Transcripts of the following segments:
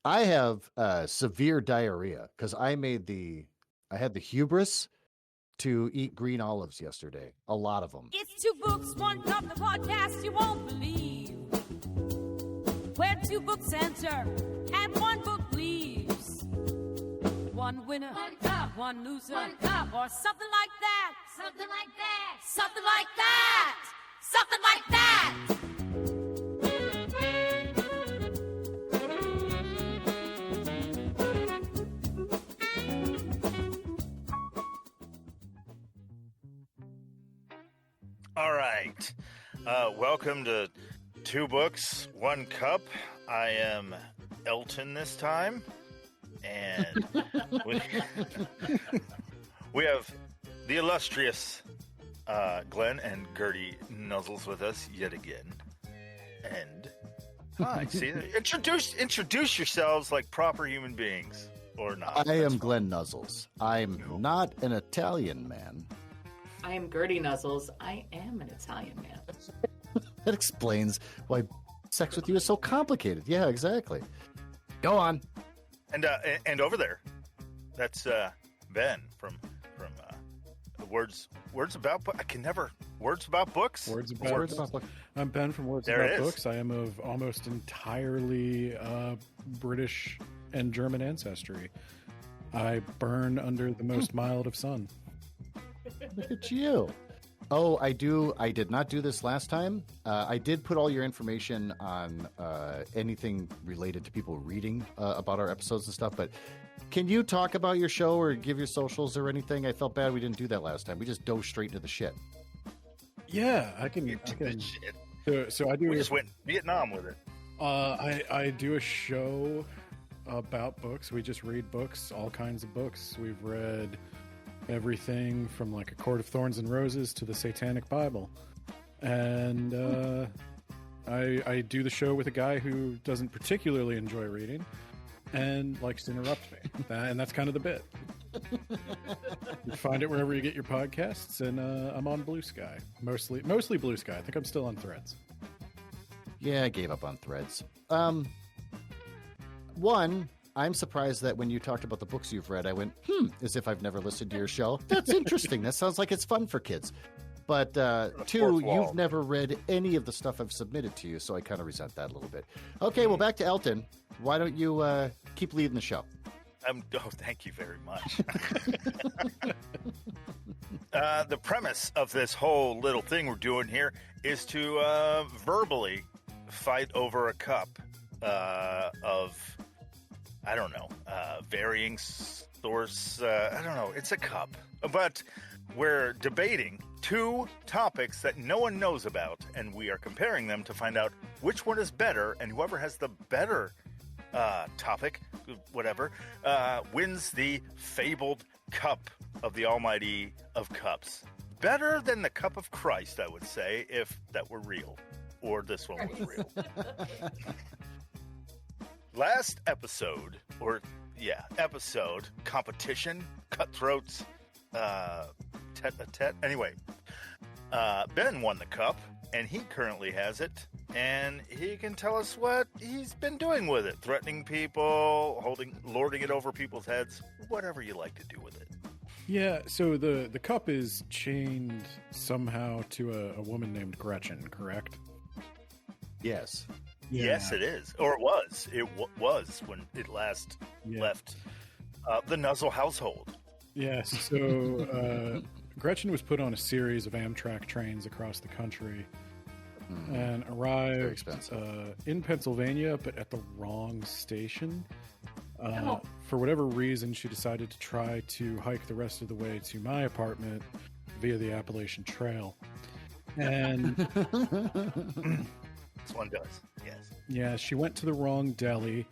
I have severe diarrhea because I had the hubris to eat green olives yesterday. A lot of them. It's two books, one cup, the podcast you won't believe. Where two books enter and one book leaves. One winner, one cup, one loser, one cup, or something like that. Something like that. Something like that. Something like that. All right. Welcome to Two Books, One Cup. I am Elton this time. And we have the illustrious Glen and Gertie Nuzzles with us yet again. And hi, see, introduce yourselves like proper human beings, or not. I am Glen Nuzzles. I'm not an Italian man. I am Gertie Nuzzles. I am an Italian man. That explains why sex with you is so complicated. Yeah, exactly. Go on. And over there, that's Ben from Words About Books. I can never Words About Books. Words About Books. I'm Ben from Words There About Books. I am of almost entirely British and German ancestry. I burn under the most mild of sun. Look at you. Oh, I did not do this last time. I did put all your information on anything related to people reading about our episodes and stuff, but can you talk about your show or give your socials or anything? I felt bad we didn't do that last time. We just dove straight into the shit. Yeah, I can. So I do. We just went Vietnam with it. I do a show about books. We just read books, all kinds of books. We've read everything from like A Court of Thorns and Roses to the Satanic Bible. And I do the show with a guy who doesn't particularly enjoy reading and likes to interrupt me. And that's kind of the bit. You find it wherever you get your podcasts, and I'm on Blue Sky. Mostly Blue Sky. I think I'm still on Threads. Yeah, I gave up on Threads. I'm surprised that when you talked about the books you've read, I went, as if I've never listened to your show. That's interesting. That sounds like it's fun for kids. But two, you've never read any of the stuff I've submitted to you, so I kind of resent that a little bit. Okay, well, back to Elton. Why don't you keep leading the show? Thank you very much. The premise of this whole little thing we're doing here is to verbally fight over a cup of... I don't know, varying source. I don't know. It's a cup. But we're debating two topics that no one knows about, and we are comparing them to find out which one is better, and whoever has the better topic, whatever, wins the fabled cup of the Almighty of Cups. Better than the cup of Christ, I would say, if that were real, or this one was real. Last episode, competition, cutthroats, tete-a-tete. Anyway, Ben won the cup, and he currently has it, and he can tell us what he's been doing with it. Threatening people, lording it over people's heads, whatever you like to do with it. Yeah, so the cup is chained somehow to a woman named Gretchen, correct? Yes. Yeah. Yes, it is. Or it was. It was when it last left the Nuzzle household. Yes, so Gretchen was put on a series of Amtrak trains across the country and arrived in Pennsylvania, but at the wrong station. For whatever reason, she decided to try to hike the rest of the way to my apartment via the Appalachian Trail. And... This one does, yes. Yeah, she went to the wrong deli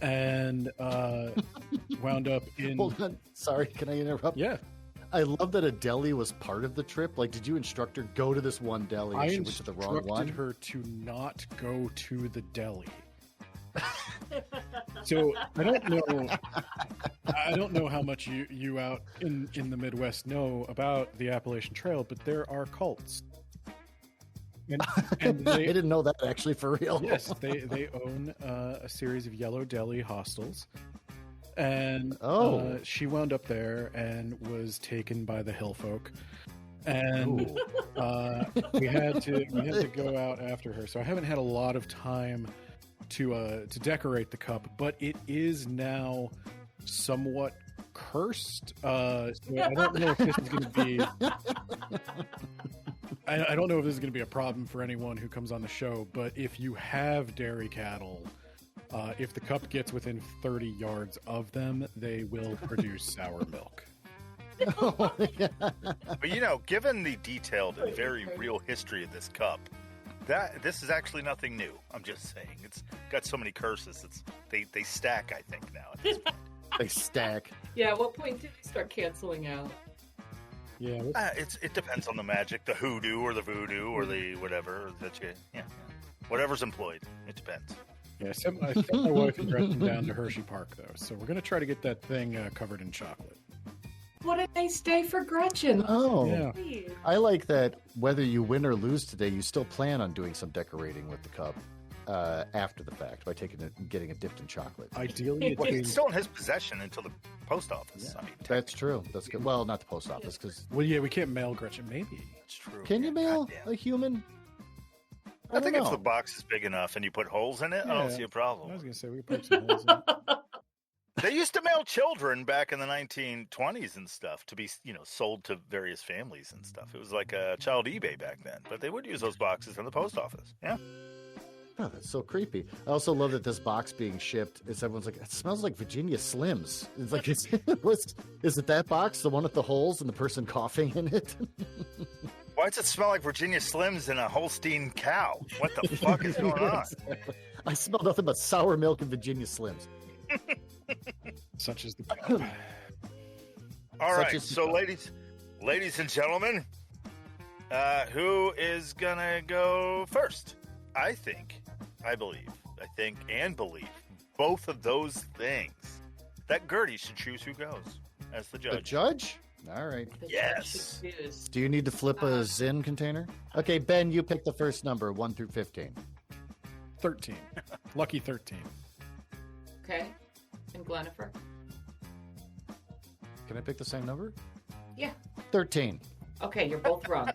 and wound up in... Hold on. Sorry, can I interrupt? Yeah. I love that a deli was part of the trip. Like, did you instruct her, go to this one deli, and she went to the wrong one? I instructed her to not go to the deli. So I don't know how much you out in the Midwest know about the Appalachian Trail, but there are cults. And I they, didn't know that actually for real. yes, they own a series of Yellow Deli hostels, and she wound up there and was taken by the hill folk, and we had to go out after her. So I haven't had a lot of time to decorate the cup, but it is now somewhat cursed. So I don't know if this is going to be. I don't know if this is going to be a problem for anyone who comes on the show, but if you have dairy cattle, if the cup gets within 30 yards of them, they will produce sour milk. But given the detailed and very real history of this cup, this is actually nothing new. I'm just saying, it's got so many curses. They stack. I think now at this point. They stack. Yeah, at what point did they start canceling out? Yeah, It depends on the magic, the hoodoo or the voodoo or the whatever whatever's employed. It depends. yeah. I sent my wife and Gretchen down to Hershey Park though, so we're gonna try to get that thing covered in chocolate. What a nice day for Gretchen. Oh, Yeah. Please. I like that whether you win or lose today, you still plan on doing some decorating with the cup after the fact by getting it dipped in chocolate. Ideally, Well, it's it's still in his possession until the post office. I mean, That's true. That's good. Well, not the post office, because well, yeah, we can't mail Gretchen. Maybe. it's true. can you mail Goddamn. a human? I think don't if the know. box is big enough and you put holes in it, I don't Yeah. see a I problem. was gonna say we could put some holes in it. They used to mail children back in the 1920s and stuff to be, sold to various families and stuff. It was like a child eBay back then, but they would use those boxes in the post office. Yeah. Oh, that's so creepy. I also love that this box being shipped is everyone's like, it smells like Virginia Slims. It's like, is it that box, the one with the holes and the person coughing in it? Why does it smell like Virginia Slims and a Holstein cow? What the fuck is going on? I smell nothing but sour milk and Virginia Slims. Such as the. All Such right, is- so ladies and gentlemen, who is gonna go first? I believe both of those things that Gertie should choose who goes as the The judge. judge? All right. The Yes. judge should choose. Do you need to flip a Zin container? Okay, Ben, you pick the first number, 1 through 15. 13. Lucky 13. Okay. And Glenifer? Can I pick the same number? Yeah. 13. Okay, you're both wrong.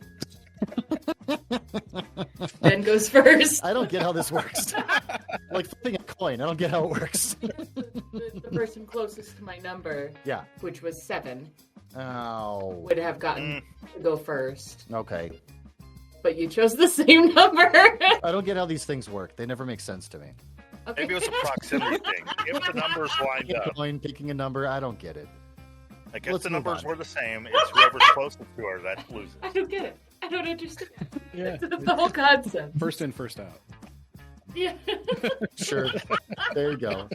Ben goes first. I don't get how this works. Like flipping a coin. I don't get how it works. The person closest to my number, Yeah. which was 7, Oh. would have gotten to go first. Okay. But you chose the same number. I don't get how these things work. They never make sense to me. Okay. Maybe it was a proximity thing. If the numbers lined up, Picking a number, I don't get it. like if Let's the move numbers on. were the same, it's whoever's closest to her that loses. I don't get it. I don't understand. Yeah. That's the whole concept. First in, first out. Yeah. Sure. There you go.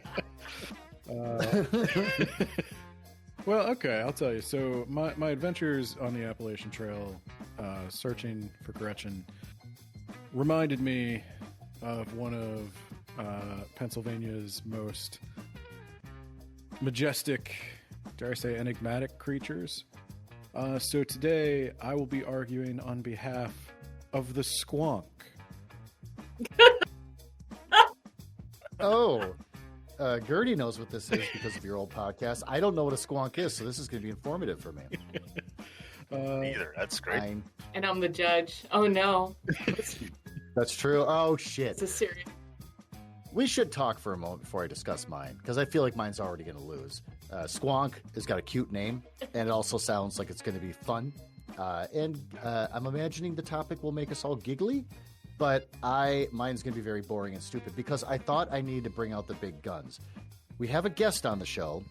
Well, okay, I'll tell you. So my adventures on the Appalachian Trail, searching for Gretchen, reminded me of one of Pennsylvania's most majestic, dare I say, enigmatic creatures. So today I will be arguing on behalf of the Squonk. Oh. Gertie knows what this is because of your old podcast. I don't know what a squonk is, so this is going to be informative for me. Either. That's great. Fine. And I'm the judge. Oh no. That's true. Oh, shit. It's a serious. We should talk for a moment before I discuss mine, because I feel like mine's already going to lose. Squonk has got a cute name, and it also sounds like it's going to be fun. And I'm imagining the topic will make us all giggly, but mine's going to be very boring and stupid, because I thought I needed to bring out the big guns. We have a guest on the show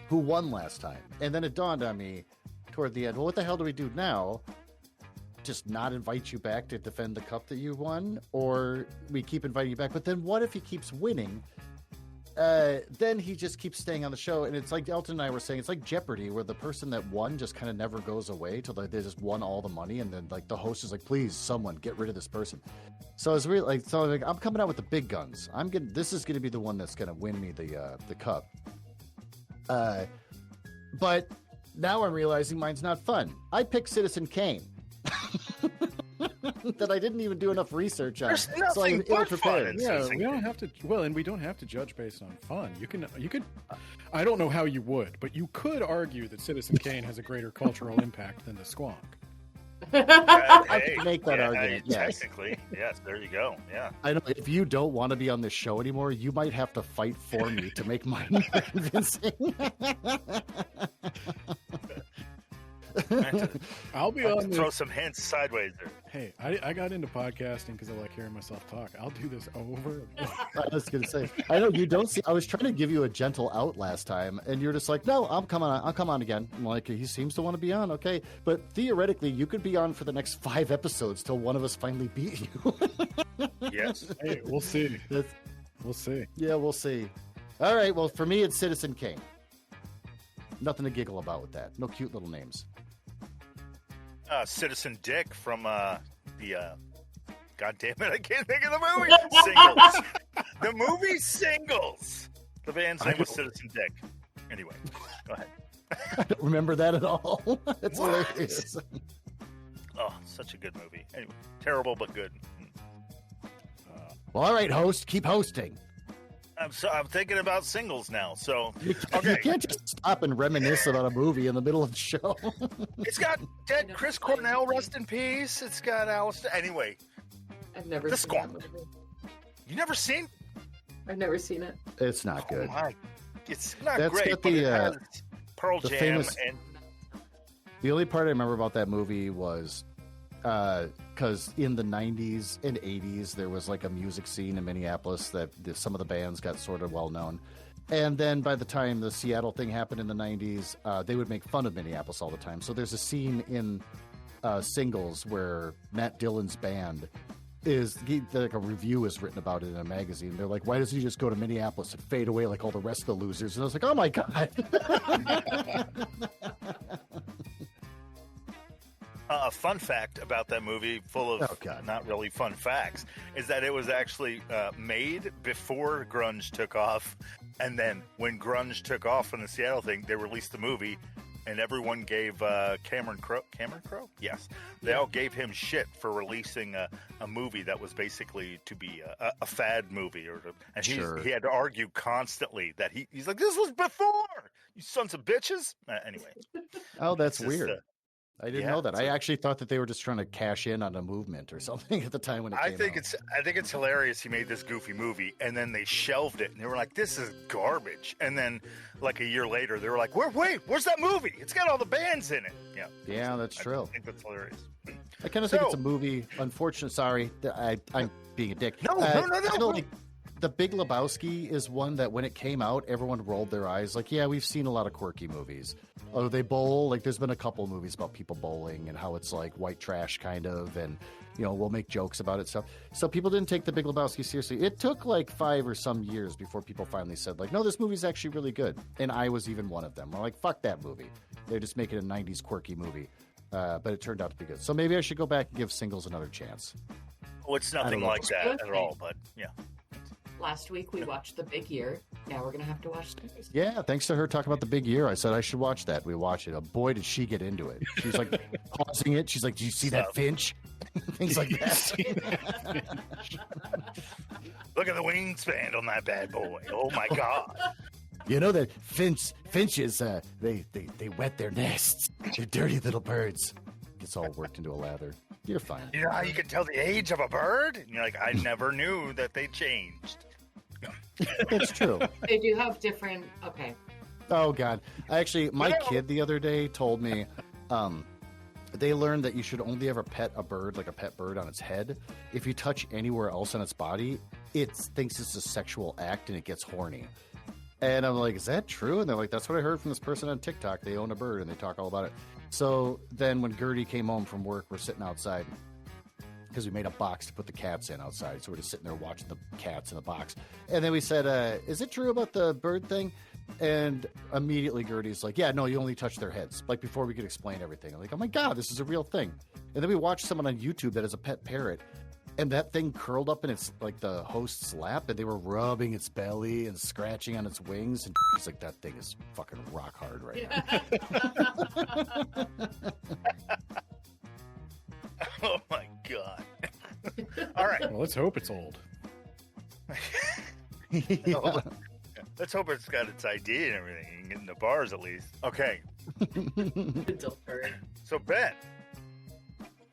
who won last time, and then it dawned on me toward the end, well, what the hell do we do now? Just not invite you back to defend the cup that you won, or we keep inviting you back, but then what if he keeps winning? Then he just keeps staying on the show, and it's like Elton and I were saying, it's like Jeopardy, where the person that won just kind of never goes away till they just won all the money, and then like the host is like, please, someone get rid of this person. So it's really like, I'm coming out with the big guns. This is gonna be the one that's gonna win me the cup. But now I'm realizing mine's not fun. I picked Citizen Kane. that I didn't even do enough research on. There's So I'm nothing but fun ill-prepared. in Yeah, Citizen we don't Kane. have to. Well, and we don't have to judge based on fun. You could. I don't know how you would, but you could argue that Citizen Kane has a greater cultural impact than the Squonk. I can make that argument, yes. Technically, yes. There you go. Yeah. I know if you don't want to be on this show anymore, you might have to fight for me to make mine more convincing. I'll be I have on to this. throw some hints sideways there. Hey, I got into podcasting because I like hearing myself talk. I'll do this over. And over. I was going to say, I know you don't see. I was trying to give you a gentle out last time, and you're just like, "No, I'll come on again." I'm like, he seems to want to be on, okay? But theoretically, you could be on for the next 5 episodes till one of us finally beat you. Yes. Hey, we'll see. That's- We'll see. yeah, we'll see. All right, well, for me, it's Citizen Kane. Nothing to giggle about with that. No cute little names. Citizen Dick from the. God damn it! I can't think of the movie. Singles. The movie Singles. The band's name was Citizen Dick. Anyway, go ahead. I don't remember that at all. It's What? hilarious. Oh, such a good movie. Anyway, terrible but good. Well, all right, host, keep hosting. I'm thinking about Singles now. So You okay, can't just stop and reminisce about a movie in the middle of the show. it's got dead Chris Cornell, rest in peace. It's got Alistair. Anyway, I've never The seen that Squonk. movie. you never seen? I've never seen it. It's not good. Oh my, it's not That's great. got But the, it has Pearl the Jam famous- and The only part I remember about that movie was because in the 90s and 80s, there was like a music scene in Minneapolis that some of the bands got sort of well known. And then by the time the Seattle thing happened in the 90s, they would make fun of Minneapolis all the time. So there's a scene in Singles where Matt Dillon's band like a review is written about it in a magazine. They're like, why doesn't he just go to Minneapolis and fade away like all the rest of the losers? And I was like, oh my God. A fun fact about that movie, full of Oh, God. not really fun facts, is that it was actually made before grunge took off, and then when grunge took off in the Seattle thing, they released the movie, and everyone gave Cameron Crowe? Yes. They all gave him shit for releasing a movie that was basically to be a fad movie, and Sure. he had to argue constantly that he's like, this was before, you sons of bitches. Anyway, Oh, that's It's just, weird. I didn't yeah, know that. so- I actually thought that they were just trying to cash in on a movement or something at the time when it came I think out. it's hilarious he made this goofy movie and then they shelved it and they were like, this is garbage. And then like a year later they were like, where's that movie? It's got all the bands in it. Yeah. Yeah, that's true. I think that's hilarious. I kind of think it's So- a movie. Unfortunately, sorry, I'm being a dick. No. I don't like The Big Lebowski is one that when it came out, everyone rolled their eyes. Like, yeah, we've seen a lot of quirky movies. Oh, they bowl. Like, there's been a couple movies about people bowling and how it's like white trash kind of, and we'll make jokes about it. Stuff. So people didn't take The Big Lebowski seriously. It took like 5 or some years before people finally said, like, no, this movie's actually really good. And I was even one of them. We're like, fuck that movie. They're just making a '90s quirky movie. But it turned out to be good. So maybe I should go back and give Singles another chance. Oh, it's nothing know. like that at all, but yeah. Last week we watched The Big Year. Now we're gonna have to watch this. Yeah, thanks to her talking about The Big Year, I said I should watch that. We watched it. Oh, boy, did she get into it. She's like pausing it. She's like, "Do you see that Finch?" Things like that. Look at the wingspan on that bad boy. Oh my God. You know that finches, they wet their nests. They're dirty little birds. Gets all worked into a lather. You're fine. You know how you can tell the age of a bird? And you're like, I never knew that they changed. It's true. They do have different. Okay. Oh God! My No. kid the other day told me, they learned that you should only ever pet a bird, like a pet bird, on its head. If you touch anywhere else on its body, it thinks it's a sexual act and it gets horny. And I'm like, is that true? And they're like, that's what I heard from this person on TikTok. They own a bird and they talk all about it. So then when Gertie came home from work, we're sitting outside because we made a box to put the cats in outside. So we're just sitting there watching the cats in the box. And then we said, is it true about the bird thing? And immediately Gertie's like, yeah, no, you only touch their heads. Like before we could explain everything. I'm like, oh my God, this is a real thing. And then we watched someone on YouTube that has a pet parrot. And that thing curled up in its, like, the host's lap, and they were rubbing its belly and scratching on its wings. And he's like, that thing is fucking rock hard right now. Oh my God. All right. Well, let's hope it's old. Yeah. Let's hope it's got its ID and everything. You can get in the bars at least. Okay. So, Ben,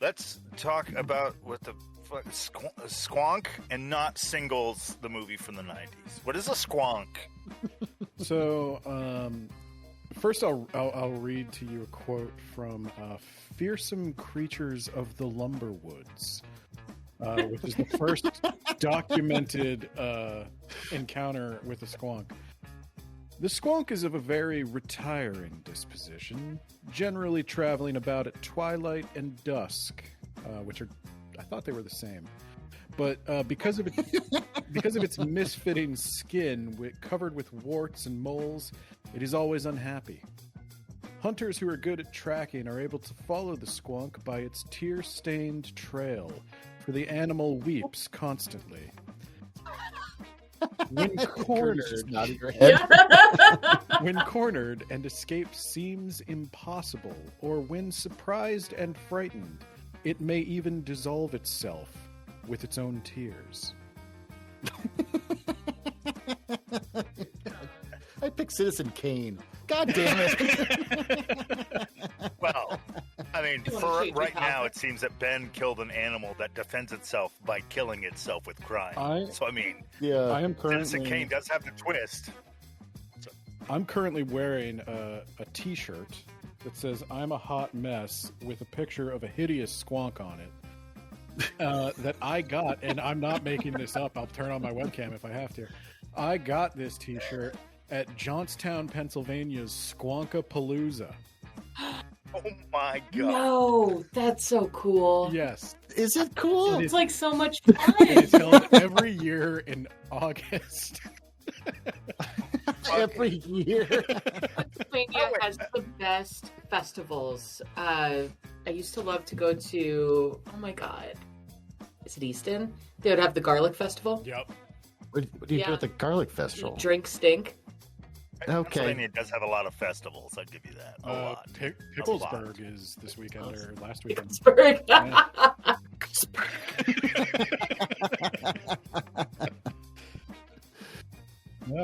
let's talk about what the fuck Squonk and not Singles, the movie from the 90s. What is a Squonk? So, first I'll read to you a quote from Fearsome Creatures of the Lumberwoods, which is the first documented encounter with a squonk. The squonk is of a very retiring disposition, generally traveling about at twilight and dusk, which are, I thought they were the same. But because of its misfitting skin, covered with warts and moles, it is always unhappy. Hunters who are good at tracking are able to follow the squonk by its tear-stained trail, for the animal weeps constantly. When cornered and escape seems impossible, or when surprised and frightened, it may even dissolve itself with its own tears. I picked Citizen Kane. God damn it. Well, I mean, for right now, it seems that Ben killed an animal that defends itself by killing itself with crime. I am currently... Citizen Kane does have the twist. So. I'm currently wearing a T-shirt that says, "I'm a hot mess," with a picture of a hideous squonk on it. That I got, and I'm not making this up. I'll turn on my webcam if I have to. I got this T-shirt at Johnstown, Pennsylvania's Squonkapalooza. Oh my God! No, that's so cool. Yes, is it cool? It's like so much fun. It's held every year in August. Every year. Pennsylvania has the best festivals. I used to love to go to, oh my God, is it Easton? They would have the Garlic Festival. Yep. What do you do at the Garlic Festival? Drink stink. Okay. Pennsylvania does have a lot of festivals. I'll give you that. A lot. Picklesburg is this weekend or last weekend. Picklesburg. Yeah.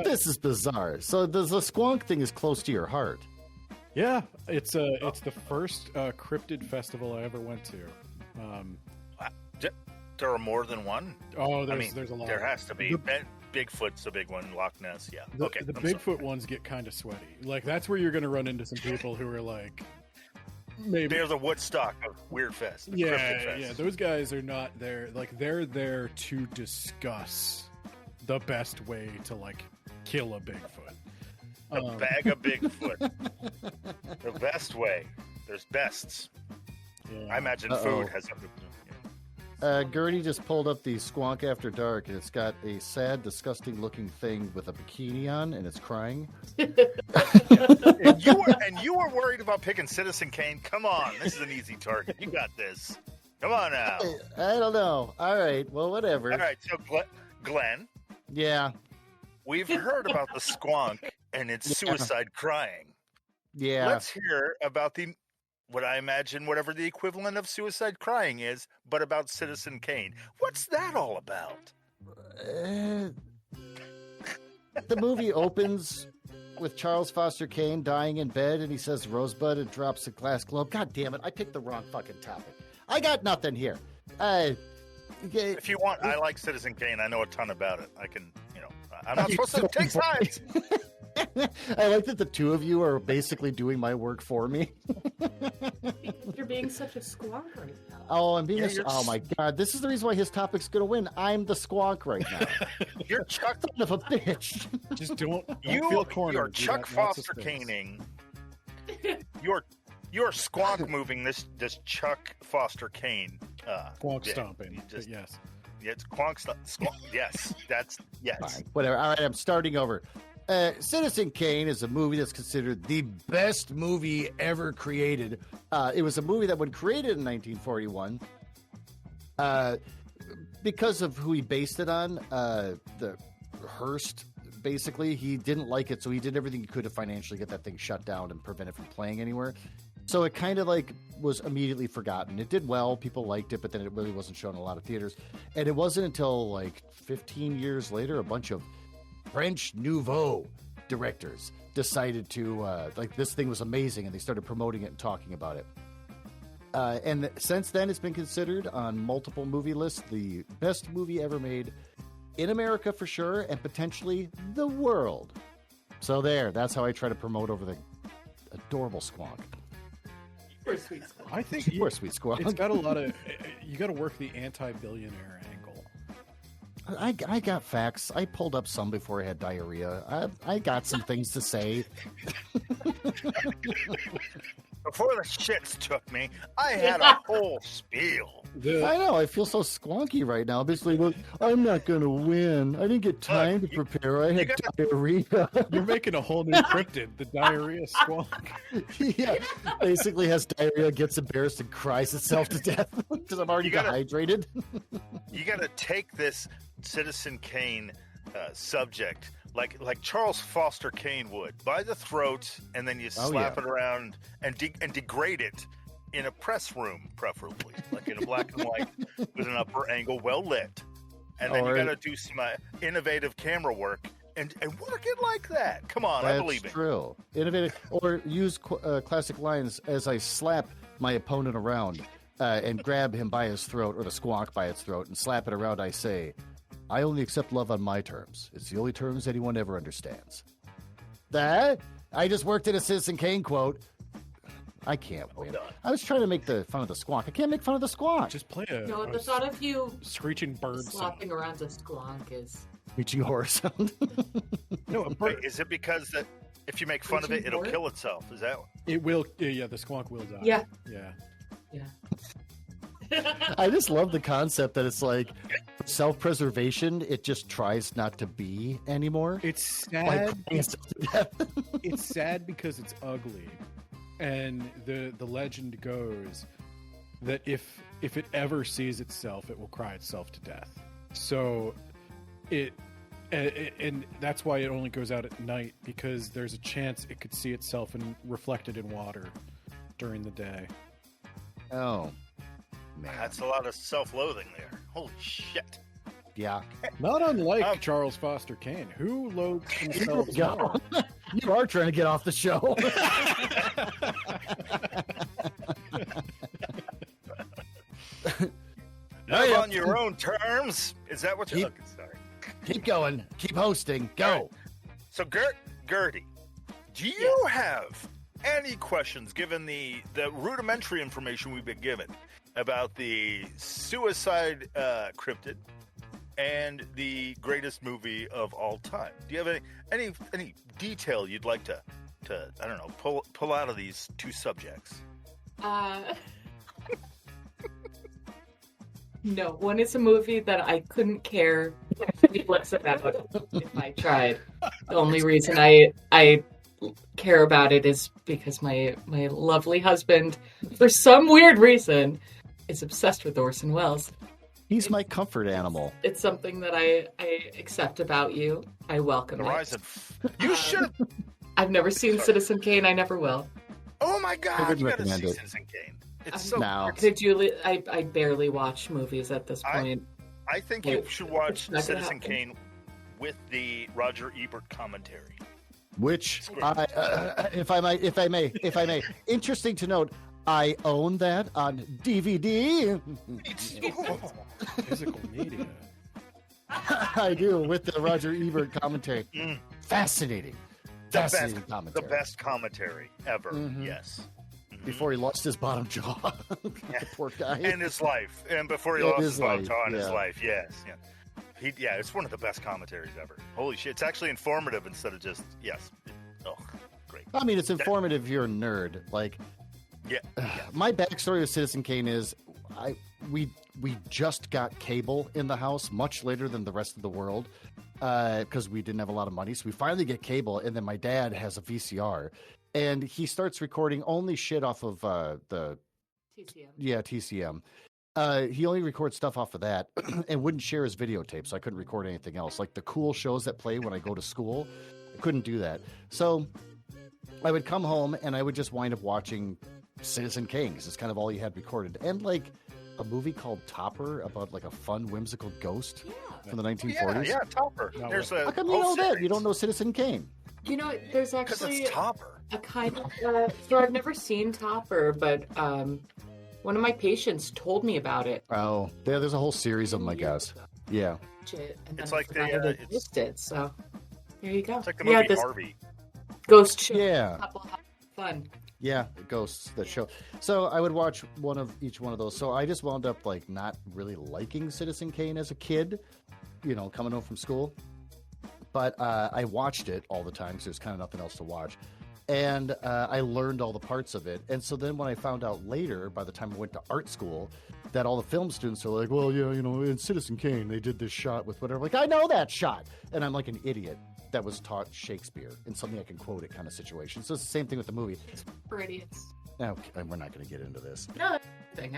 This is bizarre. So the squonk thing is close to your heart. Yeah, it's the first cryptid festival I ever went to. There are more than one? Oh, there's a lot. There has to be. Bigfoot's a big one. Loch Ness, yeah. The Bigfoot ones get kind of sweaty. Like, that's where you're going to run into some people who are like, maybe they're the Woodstock of Weird Fest. Yeah. Those guys are not there. Like, they're there to discuss the best way to like kill a Bigfoot. A bag of Bigfoot. The best way. There's bests. Yeah. I imagine food has something to do. Gertie just pulled up the Squonk After Dark, and it's got a sad, disgusting-looking thing with a bikini on, and it's crying. and you were worried about picking Citizen Kane? Come on, this is an easy target. You got this. Come on now. I don't know. All right, well, whatever. All right, so Glenn. Yeah. We've heard about the Squonk and its suicide crying. Yeah. Let's hear about what I imagine whatever the equivalent of suicide crying is, but about Citizen Kane. What's that all about? The movie opens with Charles Foster Kane dying in bed, and he says Rosebud and drops a glass globe. God damn it, I picked the wrong fucking topic. I got nothing here. If you want, I like Citizen Kane. I know a ton about it. I can, I'm not supposed to take sides. I like that the two of you are basically doing my work for me. You're being such a squonk right now. Oh, I'm being oh my God. This is the reason why his topic's going to win. I'm the squonk right now. You're Chuck. Son of a bitch. Just don't feel cornered. You're Chuck Foster Caning. You're squonk moving this Chuck Foster Kane. Squonk stomping. Yes. Yeah, it's squonk. Yes. Yes. Fine, whatever. All right, I'm starting over. Citizen Kane is a movie that's considered the best movie ever created. It was a movie that was created in 1941 because of who he based it on, the Hearst, basically. He didn't like it, so he did everything he could to financially get that thing shut down and prevent it from playing anywhere. So it kind of like was immediately forgotten. It did well. People liked it, but then it really wasn't shown in a lot of theaters. And it wasn't until like 15 years later, a bunch of French Nouveau directors decided to, like, this thing was amazing, and they started promoting it and talking about it. And since then, it's been considered on multiple movie lists the best movie ever made in America for sure, and potentially the world. So that's how I try to promote over the adorable Squonk. Poor sweet Squonk. I think Poor sweet Squonk. it's got a lot of. You got to work the anti-billionaire angle. I got facts. I pulled up some before I had diarrhea. I got some things to say. Before the shits took me, I had a whole spiel. I know. I feel so squonky right now. Basically, look, I'm not going to win. I didn't get time to prepare. I had diarrhea. You're making a whole new cryptid, the diarrhea Squonk. Yeah, basically has diarrhea, gets embarrassed, and cries itself to death because I'm already dehydrated. You got to take this Citizen Kane subject like Charles Foster Kane would, by the throat, and then you slap it around and degrade it in a press room, preferably, like in a black and white with an upper angle, well lit. And then you got to do some innovative camera work and work it like that. Come on, I believe it. That's true. Innovative, or use classic lines as I slap my opponent around and grab him by his throat, or the Squonk by its throat, and slap it around. I say, I only accept love on my terms. It's the only terms anyone ever understands. That? I just worked in a Citizen Kane quote. I can't win. I was trying to make fun of the Squonk. I can't make fun of the Squonk. Just play the thought of you screeching bird slapping around a Squonk is screeching horror sound. No, a bird. Wait, is it because that if you make fun of it, it'll kill itself? Is that? It will. Yeah, the Squonk will die. Yeah. I just love the concept that it's like self-preservation. It just tries not to be anymore. It's sad. Like, it's sad because it's ugly, and the legend goes that if it ever sees itself, it will cry itself to death. So and that's why it only goes out at night, because there's a chance it could see itself and reflected in water during the day. Oh. Man. That's a lot of self-loathing there. Holy shit. Yeah. Not unlike Charles Foster Kane, who loathes himself. You are trying to get off the show. Live on your own terms. Is that what you're looking for? Keep going. Keep hosting. Go. Right. So, Gertie, do you have any questions, given the rudimentary information we've been given about the suicide cryptid and the greatest movie of all time? Do you have any detail you'd like to I don't know, pull out of these two subjects? No, one is a movie that I couldn't care less about if I tried. The only reason I care about it is because my lovely husband, for some weird reason, is obsessed with Orson Welles. He's my comfort animal. It's something that I accept about you. I welcome it. You should. I've never seen Citizen Kane. I never will. Oh my God! You gotta see it. Citizen Kane. It's so. I barely watch movies at this point. I think you should watch Citizen Kane with the Roger Ebert commentary. Which, if I may, interesting to note, I own that on DVD. Physical media. I do, with the Roger Ebert commentary. Fascinating commentary. The best commentary ever. Mm-hmm. Yes. Before he lost his bottom jaw. The poor guy. And his life. And before he lost his bottom jaw and his life. Yes. Yeah. It's one of the best commentaries ever. Holy shit. It's actually informative instead of just, yes. Oh, great. I mean, it's informative if you're a nerd. Like, my backstory with Citizen Kane is we just got cable in the house much later than the rest of the world because we didn't have a lot of money. So we finally get cable, and then my dad has a VCR. And he starts recording only shit off of the TCM. Yeah, TCM. He only records stuff off of that and wouldn't share his videotape, so I couldn't record anything else. Like the cool shows that play when I go to school, I couldn't do that. So I would come home and I would just wind up watching Citizen Kane, 'cause it's kind of all you had recorded. And like a movie called Topper about like a fun, whimsical ghost from the 1940s. Yeah, Topper. No, There's How a come you whole know that? series. You don't know Citizen Kane? You know, there's Because actually it's Topper. a kind of. So I've never seen Topper, but one of my patients told me about it. Oh, there's a whole series of them, I guess. Yeah. And then It's I like forgot it existed. So there you go. It's like the movie this Harvey. ghost show. Yeah. Couple have fun. Yeah, ghosts that show. So I would watch each one of those. So I just wound up like not really liking Citizen Kane as a kid, coming home from school. But I watched it all the time because there's kind of nothing else to watch. And I learned all the parts of it. And so then when I found out later, by the time I went to art school, that all the film students are like, well, yeah, in Citizen Kane, they did this shot with whatever. Like, I know that shot. And I'm like an idiot that was taught Shakespeare in something I can quote it kind of situation. So it's the same thing with the movie. For idiots. Now, we're not going to get into this. No, that's the thing.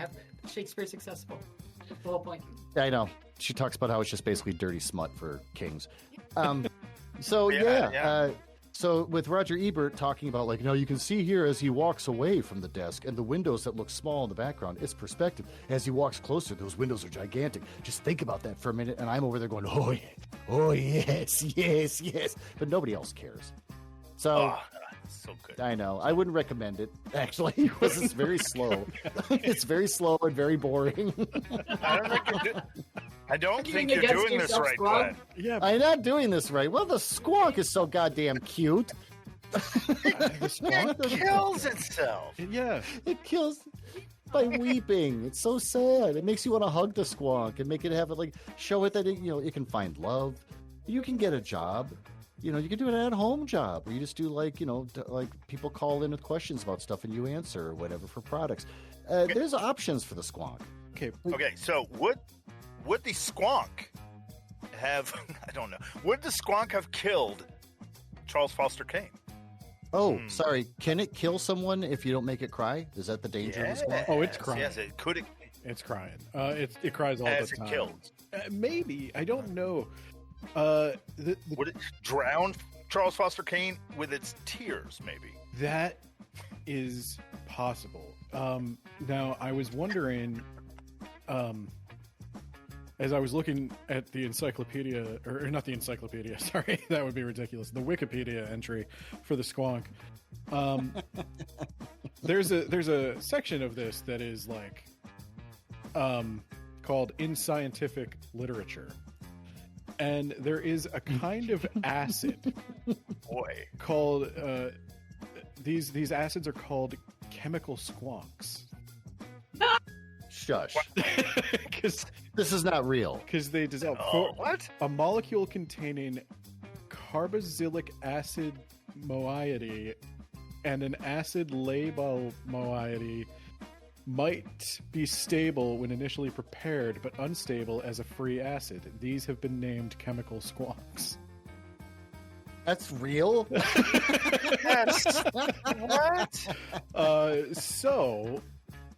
Shakespeare's accessible. That's the whole point. I know. She talks about how it's just basically dirty smut for kings. So, Yeah. So with Roger Ebert talking about like, you can see here as he walks away from the desk and the windows that look small in the background, it's perspective. As he walks closer, those windows are gigantic. Just think about that for a minute. And I'm over there going, oh, yes. But nobody else cares. So So good. I know. I wouldn't recommend it, actually, because it's very slow. It's very slow and very boring. I don't think you're against doing this yourself, right, Squonk? Glenn. Yeah, I'm not doing this right. Well, the Squonk is so goddamn cute. It kills itself. yeah. It kills by weeping. It's so sad. It makes you want to hug the Squonk and make it have it like show it that it can find love. You can get a job. You can do an at-home job where you just do like people call in with questions about stuff and you answer or whatever for products. There's options for the Squonk. Okay, so would the Squonk have? I don't know. Would the Squonk have killed Charles Foster Kane? Oh, sorry. Can it kill someone if you don't make it cry? Is that the danger of the Squonk? Oh, it's crying. Yes, it could. It's crying. It cries all Has the it time. killed? Maybe. I don't know. Would it drown Charles Foster Kane with its tears? Maybe. That is possible. Now, I was wondering, as I was looking at the encyclopedia, or not the encyclopedia, sorry, that would be ridiculous. The Wikipedia entry for the Squonk. There's a section of this that is like called In Scientific Literature. And there is a kind of acid Boy. called these acids are called chemical squonks. Shush. Because This is not real. they dissolve What? a molecule containing carboxylic acid moiety and an acid labile moiety might be stable when initially prepared, but unstable as a free acid. These have been named chemical squonks. That's real? Yes. What? So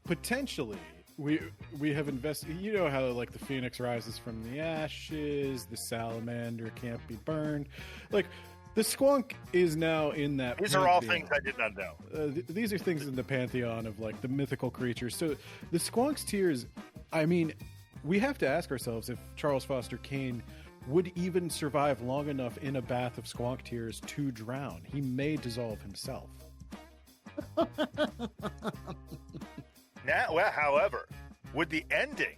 potentially we have invested. You know how like the phoenix rises from the ashes, the salamander can't be burned. Like the Squonk is now in that. These are all pantheon. things I did not know. These are things in the pantheon of like the mythical creatures. So the Squonk's tears. I mean, we have to ask ourselves if Charles Foster Kane would even survive long enough in a bath of Squonk tears to drown. He may dissolve himself. Now, well, however, would the ending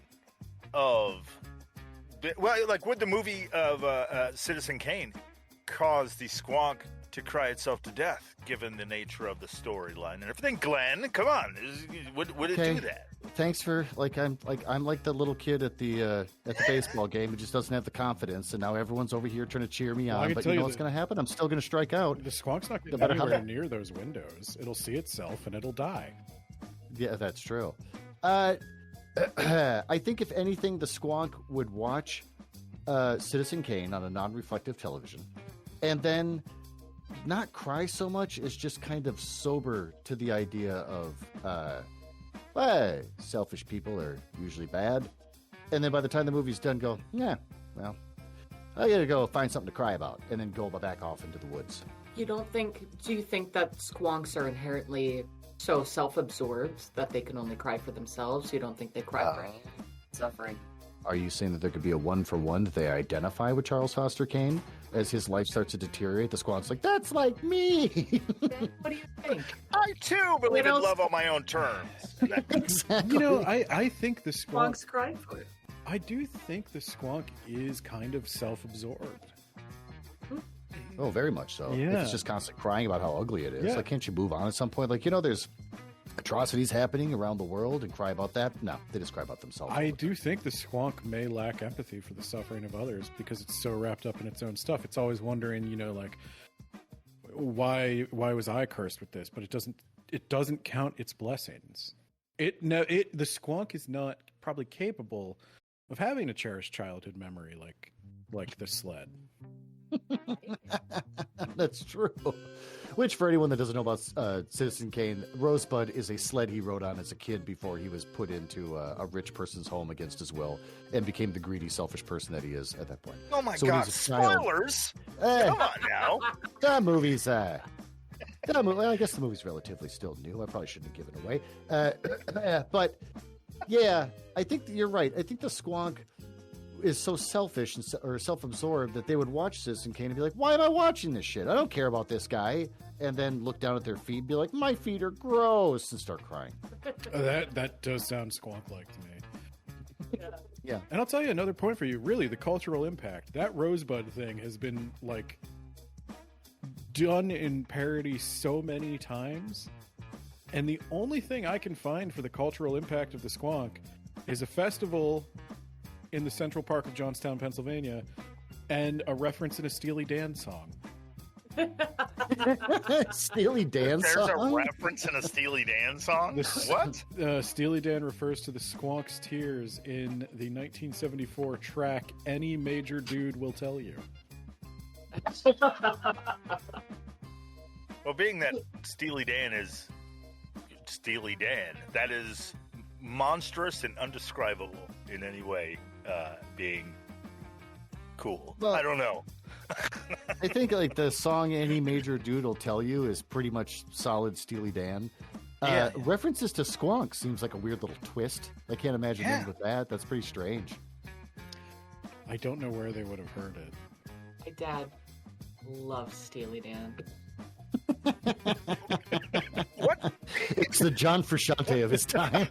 of would the movie of Citizen Kane cause the Squonk to cry itself to death, given the nature of the storyline and everything? Glenn, come on, would it do that? Thanks for I'm like the little kid at the baseball game who just doesn't have the confidence, and now everyone's over here trying to cheer me Well, I on. can But tell you you know what's going to happen? I'm still going to strike out. The Squonk's not No getting matter how anywhere bad- near those windows. It'll see itself and it'll die. Yeah, that's true. I think if anything, the Squonk would watch Citizen Kane on a non-reflective television, and then not cry so much as just kind of sober to the idea of, hey, selfish people are usually bad. And then by the time the movie's done, go, yeah, well, I gotta go find something to cry about, and then go back off into the woods. Do you think that squonks are inherently so self-absorbed that they can only cry for themselves. You don't think they cry for suffering? Are you saying that there could be a one-for-one that they identify with Charles Foster Kane as his life starts to deteriorate? The Squonk's like, that's like me. What do you think? I too believe in love on my own terms. Exactly. You know, I think the Squonk. Squonks cry for it. I do think the Squonk is kind of self-absorbed. Oh, very much so. Yeah. If it's just constantly crying about how ugly it is. Yeah. Like, can't you move on at some point? Like, there's atrocities happening around the world and cry about that. No, they just cry about themselves. I do think the Squonk may lack empathy for the suffering of others because it's so wrapped up in its own stuff. It's always wondering, like, why was I cursed with this? But it doesn't count its blessings. The Squonk is not probably capable of having a cherished childhood memory like the sled. That's true. Which, for anyone that doesn't know about Citizen Kane, Rosebud is a sled he rode on as a kid before he was put into a rich person's home against his will and became the greedy, selfish person that he is at that point. Oh my So when God! he's a child- Spoilers! Eh, Come on now. that movie's well, I guess the movie's relatively still new. I probably shouldn't have given it away. But yeah, I think you're right. I think the Squonk is so selfish or self-absorbed that they would watch Citizen Kane and be like, why am I watching this shit? I don't care about this guy. And then look down at their feet and be like, my feet are gross, and start crying. That does sound Squonk-like to me. Yeah. And I'll tell you another point for you. Really, the cultural impact. That Rosebud thing has been, like, done in parody so many times. And the only thing I can find for the cultural impact of the Squonk is a festival in the Central Park of Johnstown, Pennsylvania, and a reference in a Steely Dan song. Steely Dan There's song? a reference in a Steely Dan song? What? Steely Dan refers to the Squonk's tears in the 1974 track Any Major Dude Will Tell You. Well, being that Steely Dan is Steely Dan, that is monstrous and undescribable in any way, being cool. Well, I don't know. I think like the song Any Major Dude Will Tell You is pretty much solid Steely Dan. Yeah. References to Squonk seems like a weird little twist. I can't imagine Yeah. things with that. That's pretty strange. I don't know where they would have heard it. My dad loves Steely Dan. What? It's the John Frusciante of his time.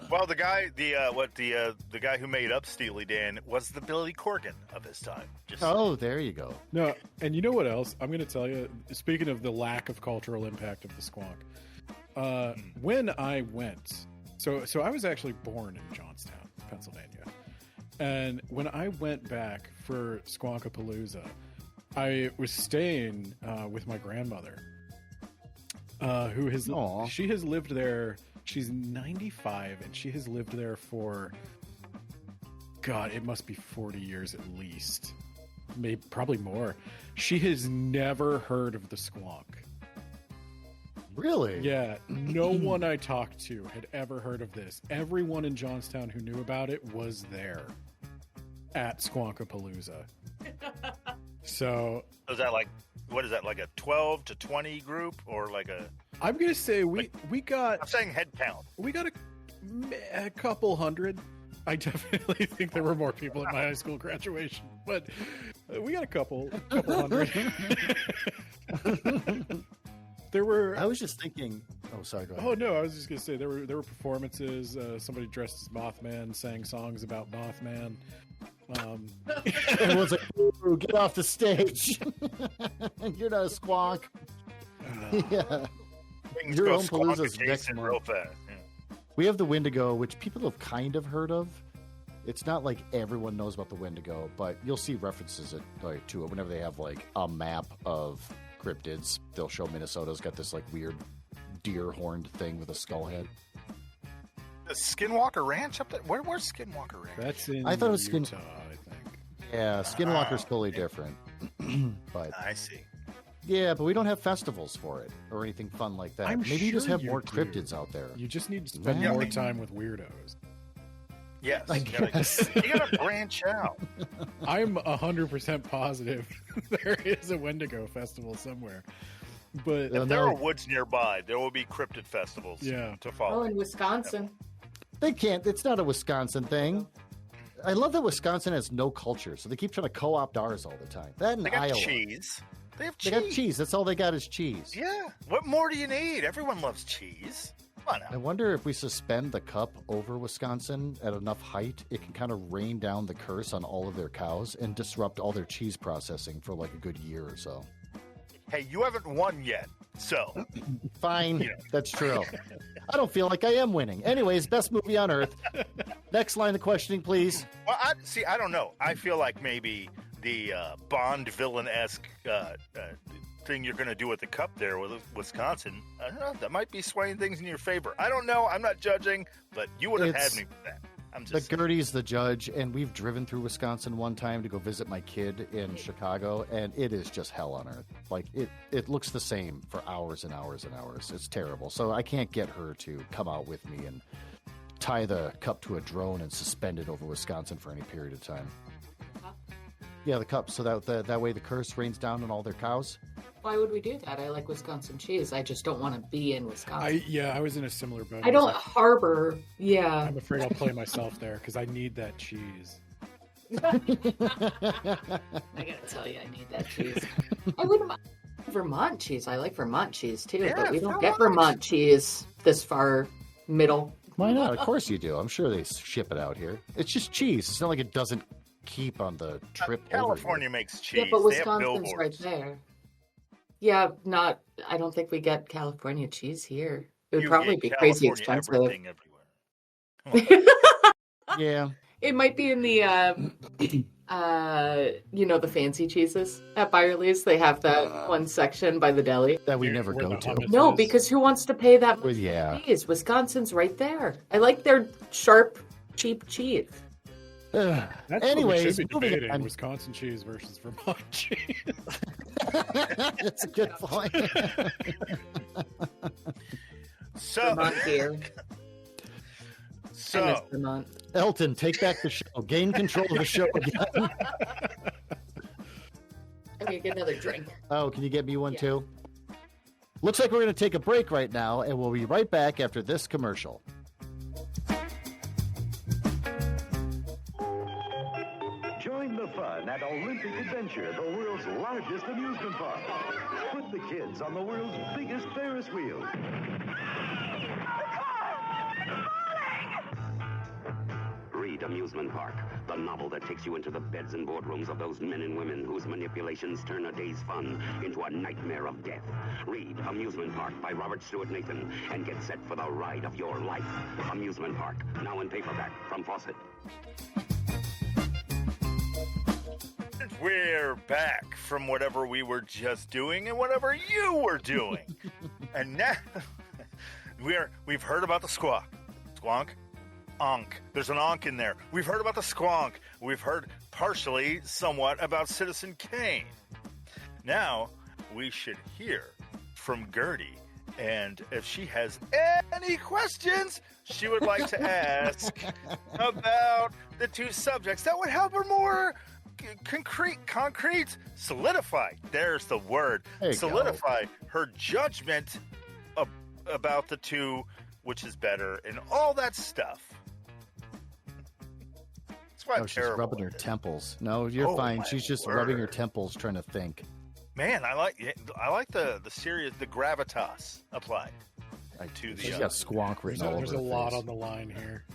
Well, the guy who made up Steely Dan was the Billy Corgan of his time. Just Oh, there you go. No, and you know what else? I'm going to tell you, speaking of the lack of cultural impact of the Squonk, when I went, so I was actually born in Johnstown, Pennsylvania. And when I went back for Squonkapalooza, I was staying with my grandmother, she has lived there. She's 95, and she has lived there for, God, it must be 40 years at least. Maybe, probably more. She has never heard of the Squonk. Really? Yeah, no one I talked to had ever heard of this. Everyone in Johnstown who knew about it was there at Squonkapalooza. So is that like, what is that, like a 12 to 20 group, or like a? I'm gonna say we got. I'm saying head count. We got a couple hundred. I definitely think there were more people at my high school graduation, but we got a couple hundred. There were. I was just thinking. Oh, sorry. Go ahead. Oh no, I was just gonna say there were performances. Somebody dressed as Mothman sang songs about Mothman. Everyone's like, "Ooh, get off the stage. You're not a Squonk." Yeah. Things Your go own Palooza's squonk next adjacent month. real fast. Yeah. We have the Wendigo, which people have kind of heard of. It's not like everyone knows about the Wendigo, but you'll see references to it whenever they have like a map of cryptids. They'll show Minnesota's got this like weird deer horned thing with a skull head. The Skinwalker Ranch up there. Where's Skinwalker Ranch? That's in I thought it was Utah, I think. Yeah, Skinwalker's totally different. But I see. yeah, but we don't have festivals for it or anything fun like that. I'm Maybe you just sure have you more do. cryptids out there. You just need to spend Yeah. more time with weirdos. Yes, I guess. you gotta branch out. I'm 100% positive there is a Wendigo festival somewhere. But If there are woods nearby, there will be cryptid festivals Yeah. to follow. Oh, in Wisconsin. They can't. It's not a Wisconsin thing. I love that Wisconsin has no culture, so they keep trying to co-opt ours all the time. That and They got Iowa. cheese. They have They cheese. got cheese. That's all they got is cheese. Yeah. What more do you need? Everyone loves cheese. Come on I now. wonder if we suspend the cup over Wisconsin at enough height, it can kind of rain down the curse on all of their cows and disrupt all their cheese processing for like a good year or so. Hey, you haven't won yet, so Fine, Yeah. that's true. I don't feel like I am winning. Anyways, best movie on earth. Next line of questioning, please. well, I don't know. I feel like maybe the Bond villain-esque thing you're going to do with the cup there with Wisconsin, I don't know, that might be swaying things in your favor. I don't know. I'm not judging, but you would have had It's- me with that. I'm The just Gertie's the judge, and we've driven through Wisconsin one time to go visit my kid in Chicago, and it is just hell on earth. Like, it looks the same for hours and hours and hours. It's terrible. So I can't get her to come out with me and tie the cup to a drone and suspend it over Wisconsin for any period of time. Yeah, the cup, so that way the curse rains down on all their cows. Why would we do that? I like Wisconsin cheese. I just don't want to be in Wisconsin. I was in a similar boat. I don't harbor. Yeah. I'm afraid I'll play myself there because I need that cheese. I gotta tell you, I need that cheese. I wouldn't mind Vermont cheese. I like Vermont cheese too, Yeah, but we don't Vermont. get Vermont cheese this far middle. Why not? Of course you do. I'm sure they ship it out here. It's just cheese. It's not like it doesn't keep on the trip over California here. makes cheese. Yeah, but they have Wisconsin's right billboards. there. Yeah, I don't think we get California cheese here. It would You probably get be crazy California expensive. everything everywhere. Yeah. It might be in the, the fancy cheeses at Byerly's. They have that one section by the deli. That we Where- never where go the to. hummus No, is. because who wants to pay that Well, much yeah. for cheese? Wisconsin's right there. I like their sharp, cheap cheese. Ugh. That's Anyways, what we should be moving debating: on. Wisconsin cheese versus Vermont cheese. That's a good point. So, Vermont beer. I miss so Vermont. Elton, take back the show. Gain control of the show again. I'm gonna get another drink. Oh, can you get me one Yeah. too? Looks like we're going to take a break right now, and we'll be right back after this commercial. Join the fun at Olympic Adventure, the world's largest amusement park. Put the kids on the world's biggest Ferris wheel. Read Amusement Park, the novel that takes you into the beds and boardrooms of those men and women whose manipulations turn a day's fun into a nightmare of death. Read Amusement Park by Robert Stewart Nathan and get set for the ride of your life. Amusement Park, now in paperback from Fawcett. we're back from whatever we were just doing and whatever you were doing. And now we've heard about the squonk. Squonk? Onk. There's an onk in there. We've heard about the squonk. We've heard partially, somewhat, about Citizen Kane. Now, we should hear from Gertie, and if she has any questions she would like to ask about the two subjects that would help her more concrete, solidify. There's the word. There you Solidify her judgment about the two, which is better, and all that stuff. That's why I'm Oh, she's terrible rubbing her with it. temples. No, you're Oh, fine. my She's just rubbing her word. temples, trying to think. Man, I like the serious, the gravitas applied to the. She's got squonk written all over There's her a lot face. on the line here.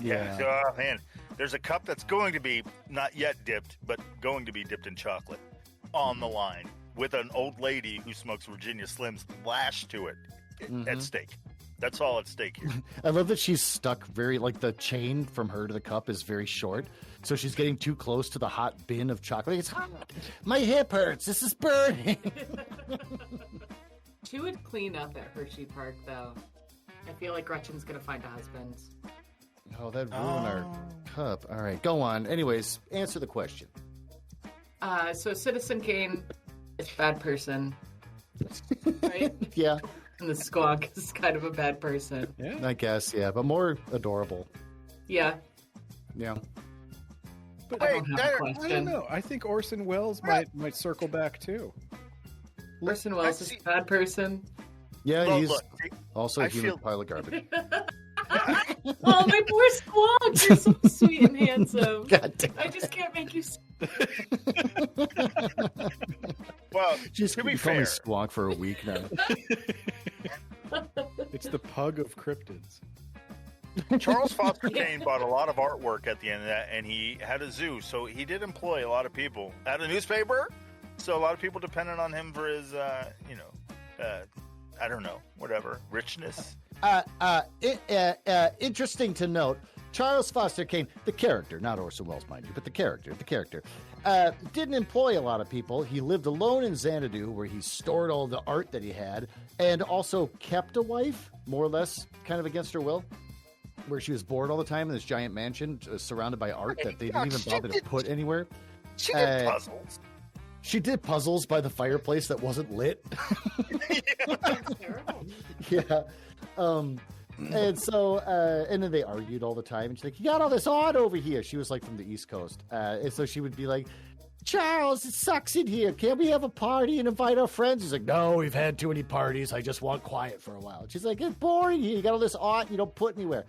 Yeah. Oh, man, there's a cup that's going to be not yet dipped, but going to be dipped in chocolate on the line with an old lady who smokes Virginia Slims lashed to it at stake. That's all at stake here. I love that she's stuck very, like, the chain from her to the cup is very short. So she's getting too close to the hot bin of chocolate. It's hot. My hip hurts. This is burning. She would clean up at Hershey Park, though. I feel like Gretchen's gonna find a husband. Oh, that'd ruin our cup. All right, go on. Anyways, answer the question. So Citizen Kane is a bad person, right? Yeah, And the Squonk is kind of a bad person. Yeah. I guess, yeah, but more adorable. Yeah. Yeah. But I don't have a I question. don't know. I think Orson Welles might circle back too. Orson Welles is a bad person. Yeah, Look, he's look, also a I human feel- pile of garbage. Oh, my poor Squonk! You're so sweet and handsome. God damn. I just can't make you. Well, Just to be call me fair, Squonk for a week now. It's the pug of cryptids. Charles Foster Kane bought a lot of artwork at the end of that, and he had a zoo, so he did employ a lot of people. Had a newspaper, so a lot of people depended on him for his, I don't know, whatever, richness. Interesting to note, Charles Foster Kane, the character, not Orson Welles, mind you, but the character, didn't employ a lot of people. He lived alone in Xanadu, where he stored all the art that he had, and also kept a wife, more or less, kind of against her will, where she was bored all the time in this giant mansion, surrounded by art that they didn't even bother to put anywhere. She did puzzles. She did puzzles by the fireplace that wasn't lit. Yeah. And so, and then they argued all the time. And she's like, "You got all this art over here." She was like from the East Coast. And so she would be like, "Charles, it sucks in here. Can't we have a party and invite our friends?" He's like, "No, we've had too many parties. I just want quiet for a while." She's like, "It's boring here. You got all this art you don't put anywhere."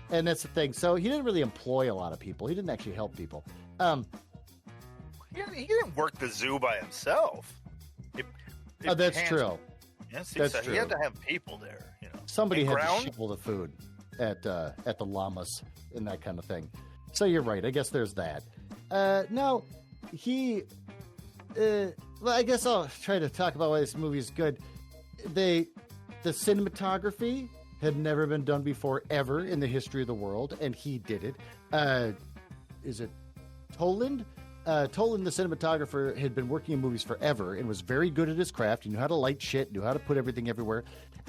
And that's the thing. So he didn't really employ a lot of people. He didn't actually help people. He didn't work the zoo by himself. That's true. Yes, That's so true. he had to have people there. You know, Somebody And had ground? to shovel the food at the llamas and that kind of thing. So you're right. I guess there's that. Now, he... well, I guess I'll try to talk about why this movie is good. The cinematography had never been done before ever in the history of the world, and he did it. Is it Toland? Toland, the cinematographer, had been working in movies forever and was very good at his craft. He knew how to light shit, knew how to put everything everywhere.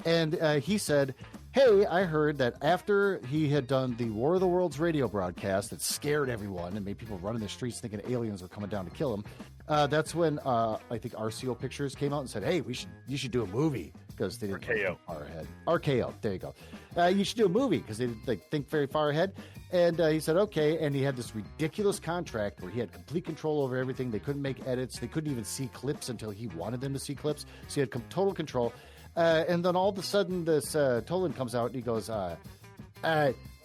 And he said, "Hey, I heard that after he had done the War of the Worlds radio broadcast that scared everyone and made people run in the streets thinking aliens were coming down to kill him, that's when I think RCO Pictures came out and said, 'Hey, you should do a movie,' because they didn't RKO. think far ahead. RKO, there you go. You should do a movie because they didn't think very far ahead." And he said, "Okay." And he had this ridiculous contract where he had complete control over everything. They couldn't make edits. They couldn't even see clips until he wanted them to see clips. So he had total control. And then all of a sudden, this Toland comes out and he goes,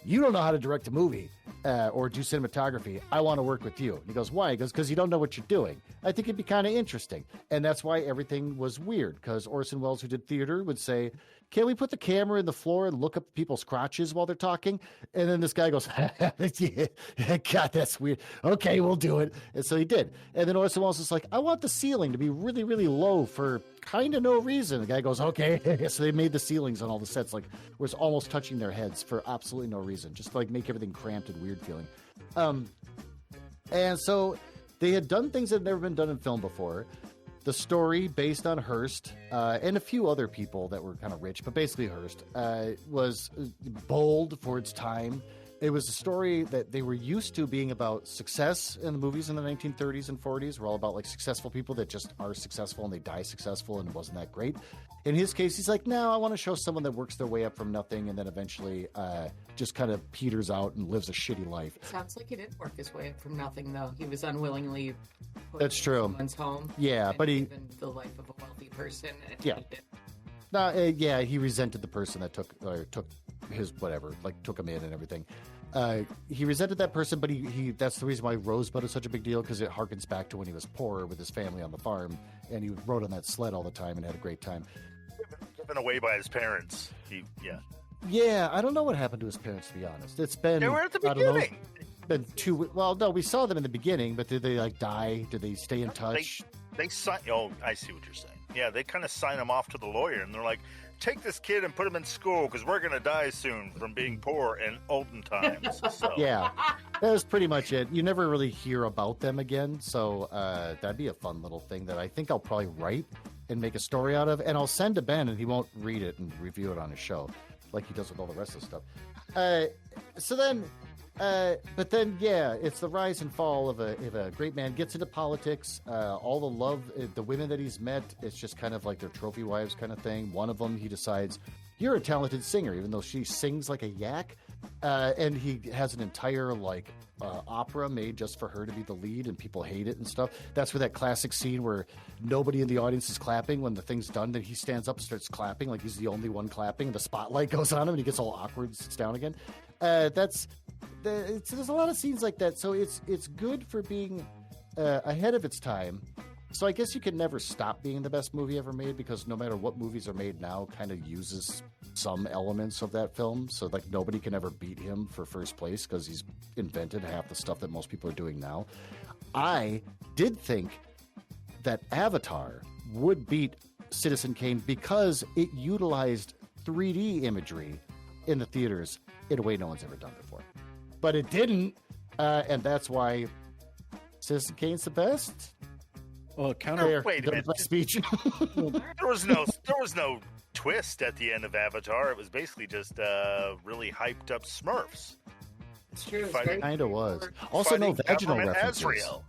"You don't know how to direct a movie or do cinematography. I want to work with you." And he goes, "Why?" He goes, "Because you don't know what you're doing. I think it'd be kind of interesting." And that's why everything was weird, because Orson Welles, who did theater, would say, "Can we put the camera in the floor and look up people's crotches while they're talking?" And then this guy goes, "Yeah, God, that's weird. Okay, we'll do it." And so he did. And then Orson Welles is like, "I want the ceiling to be really, really low for kind of no reason." The guy goes, "Okay." So they made the ceilings on all the sets like where it's almost touching their heads for absolutely no reason, just to like make everything cramped and weird feeling. And so they had done things that had never been done in film before. The story, based on Hearst and a few other people that were kind of rich, but basically Hearst, was bold for its time. It was a story that they were used to being about success in the movies in the 1930s and 40s. Were all about like successful people that just are successful and they die successful, and it wasn't that great. In his case, he's like, "No, I want to show someone that works their way up from nothing and then eventually just kind of peters out and lives a shitty life." Sounds like he didn't work his way up from nothing, though. He was unwillingly put That's in true. someone's home. Yeah, and but he... given the life of a wealthy person. And Yeah. he did. Yeah, he resented the person that took his whatever, like took him in and everything. He resented that person, but he that's the reason why Rosebud is such a big deal, because it harkens back to when he was poor with his family on the farm, and he rode on that sled all the time and had a great time. Given away by his parents. Yeah, I don't know what happened to his parents, to be honest. It's been... They were at the I don't know, beginning. been well, no, we saw them in the beginning, but did they like die? Did they stay in touch? They sign. Oh, I see what you're saying. Yeah, they kind of sign him off to the lawyer, and they're like, "Take this kid and put him in school because we're gonna die soon from being poor in olden times." So. Yeah, that was pretty much it. You never really hear about them again, so that'd be a fun little thing that I think I'll probably write and make a story out of, and I'll send to Ben, and he won't read it and review it on his show like he does with all the rest of the stuff. But then, yeah, it's the rise and fall of a great man. Gets into politics. All the love, the women that he's met, it's just kind of like their trophy wives kind of thing. One of them, he decides, "You're a talented singer," even though she sings like a yak. And he has an entire opera made just for her to be the lead, and people hate it and stuff. That's where that classic scene where nobody in the audience is clapping when the thing's done. Then he stands up and starts clapping like he's the only one clapping, and the spotlight goes on him, and he gets all awkward and sits down again. There's a lot of scenes like that, so it's good for being ahead of its time. So I guess you can never stop being the best movie ever made, because no matter what movies are made now, kind of uses some elements of that film. So nobody can ever beat him for first place because he's invented half the stuff that most people are doing now. I did think that Avatar would beat Citizen Kane because it utilized 3D imagery in the theaters in a way no one's ever done before. But it didn't, and that's why Citizen Kane's the best. Well, wait a minute. Speech. There was no twist at the end of Avatar. It was basically just really hyped up Smurfs. It's true. It kind of was. Also, no vaginal references. Azrael.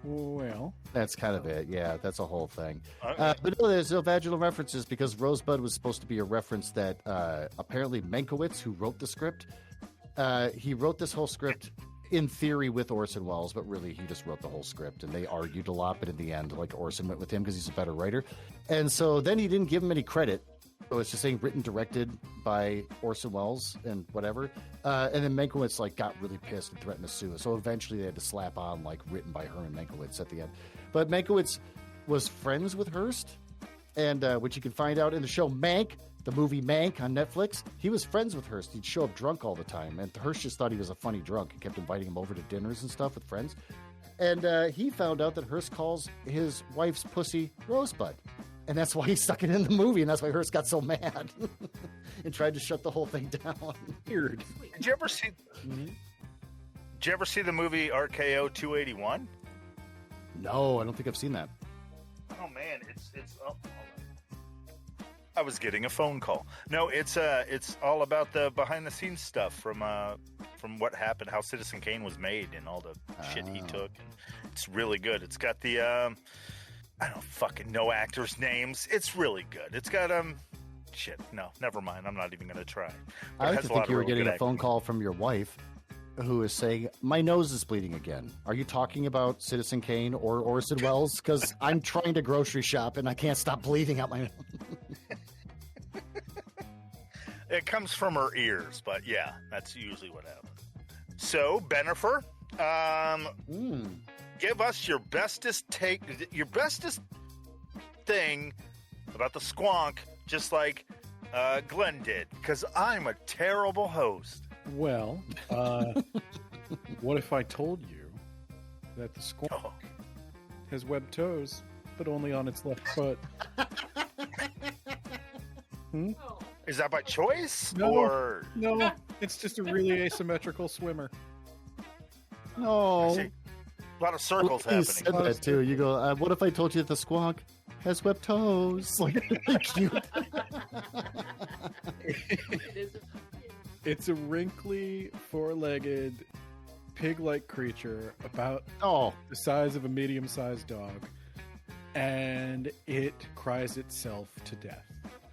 Well, that's kind of it. Yeah, that's a whole thing. Okay. But no, there's no vaginal references because Rosebud was supposed to be a reference that apparently Mankiewicz, who wrote the script, he wrote this whole script in theory with Orson Welles, but really he just wrote the whole script, and they argued a lot, but in the end, Orson went with him because he's a better writer. And so then he didn't give him any credit. So it's just saying written, directed by Orson Welles and whatever. And then Mankiewicz got really pissed and threatened to sue. So eventually they had to slap on written by Herman Mankiewicz at the end. But Mankiewicz was friends with Hearst, and which you can find out in the show Mank, the movie Mank on Netflix. He was friends with Hearst. He'd show up drunk all the time, and Hearst just thought he was a funny drunk and kept inviting him over to dinners and stuff with friends. And he found out that Hearst calls his wife's pussy Rosebud. And that's why he stuck it in the movie, and that's why Hearst got so mad and tried to shut the whole thing down. Weird. Did you ever see? Did you ever see the movie RKO 281? No, I don't think I've seen that. Oh man, it's hold on. I was getting a phone call. No, it's all about the behind the scenes stuff from what happened, how Citizen Kane was made, and all the shit he took. And it's really good. It's got the I don't fucking know actors' names. It's really good. It's got shit. No, never mind. I'm not even gonna try. I like to think you were getting a phone call from your wife, who is saying, "My nose is bleeding again. Are you talking about Citizen Kane or Orson Welles? Because I'm trying to grocery shop and I can't stop bleeding out my nose." It comes from her ears, but yeah, that's usually what happens. So, Bennifer, give us your bestest thing about the Squonk, just like Glen did, because I'm a terrible host. Well, what if I told you that the Squonk has webbed toes, but only on its left foot? Is that by choice? No, it's just a really asymmetrical swimmer. No. I see. A lot of circles You happening. said that too. You go, what if I told you that the Squonk has webbed toes? Cute. It's a wrinkly, four-legged, pig-like creature about the size of a medium-sized dog, and it cries itself to death.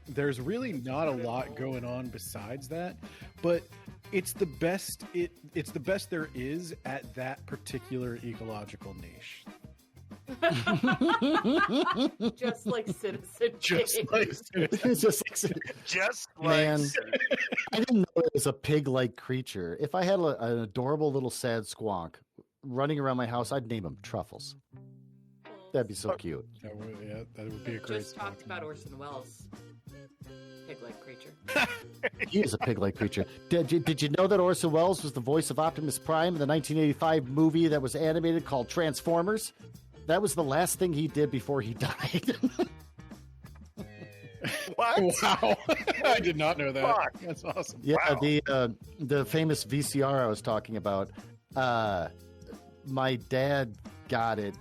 There's really not a lot going on besides that, but it's the best it's the best there is at that particular ecological niche. Just like Citizen Kane. Man, I didn't know it was a pig-like creature. If I had an adorable little sad Squonk running around my house, I'd name him Truffles. That'd be so cute. That would be a great. Just talked about Orson Welles. Pig-like creature. He is a pig-like creature. Did you know that Orson Welles was the voice of Optimus Prime in the 1985 movie that was animated called Transformers? That was the last thing he did before he died. What? Wow. I did not know that. Fuck. That's awesome. Yeah, Wow. The famous VCR I was talking about, my dad got it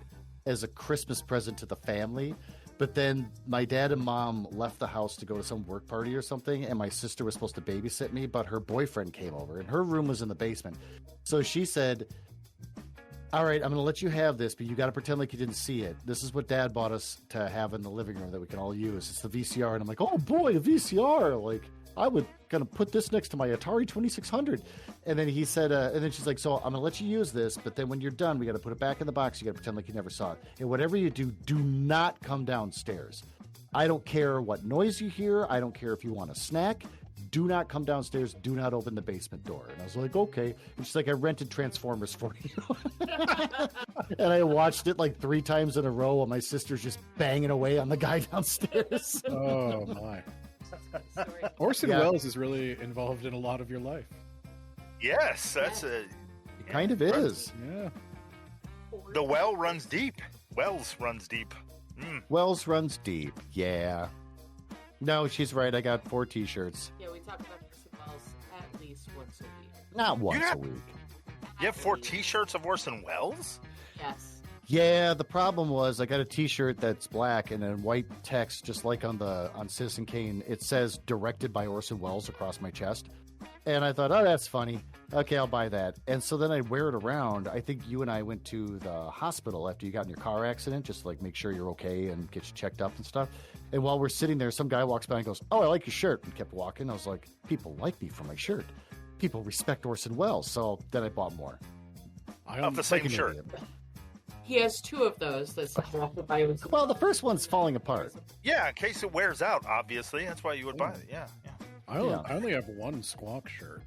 as a Christmas present to the family. But then my dad and mom left the house to go to some work party or something, and my sister was supposed to babysit me, but her boyfriend came over, and her room was in the basement. So she said, all right, I'm going to let you have this, but you got to pretend like you didn't see it. This is what Dad bought us to have in the living room that we can all use. It's the VCR. And I'm like, oh boy, a VCR. Like, I would kind of put this next to my Atari 2600. And then he said, and then she's like, so I'm going to let you use this, but then when you're done, we got to put it back in the box. You got to pretend like you never saw it. And whatever you do, do not come downstairs. I don't care what noise you hear. I don't care if you want a snack. Do not come downstairs. Do not open the basement door. And I was like, okay. And she's like, I rented Transformers for you. And I watched it like 3 times in a row while my sister's just banging away on the guy downstairs. Oh, my. Orson Welles is really involved in a lot of your life. Yes, that's a... It kind of is. Yeah. The well runs deep. Wells runs deep. Wells runs deep. Yeah. No, she's right. I got 4 T-shirts. Yeah, we talk about Orson Welles at least once a week. Not once a week. You have 4 T-shirts of Orson Welles? Yes. Yeah, the problem was I got a T-shirt that's black and in white text, just like on Citizen Kane. It says "Directed by Orson Welles" across my chest, and I thought, oh, that's funny. Okay, I'll buy that. And so then I wear it around. I think you and I went to the hospital after you got in your car accident, just to like make sure you're okay and get you checked up and stuff. And while we're sitting there, some guy walks by and goes, "Oh, I like your shirt," and kept walking. I was like, people like me for my shirt. People respect Orson Welles. So then I bought more. Of the same shirt. He has 2 of those. That's Well, the first one's falling apart. Yeah, in case it wears out, obviously. That's why you would buy it. Yeah, yeah. I only have 1 Squonk shirt.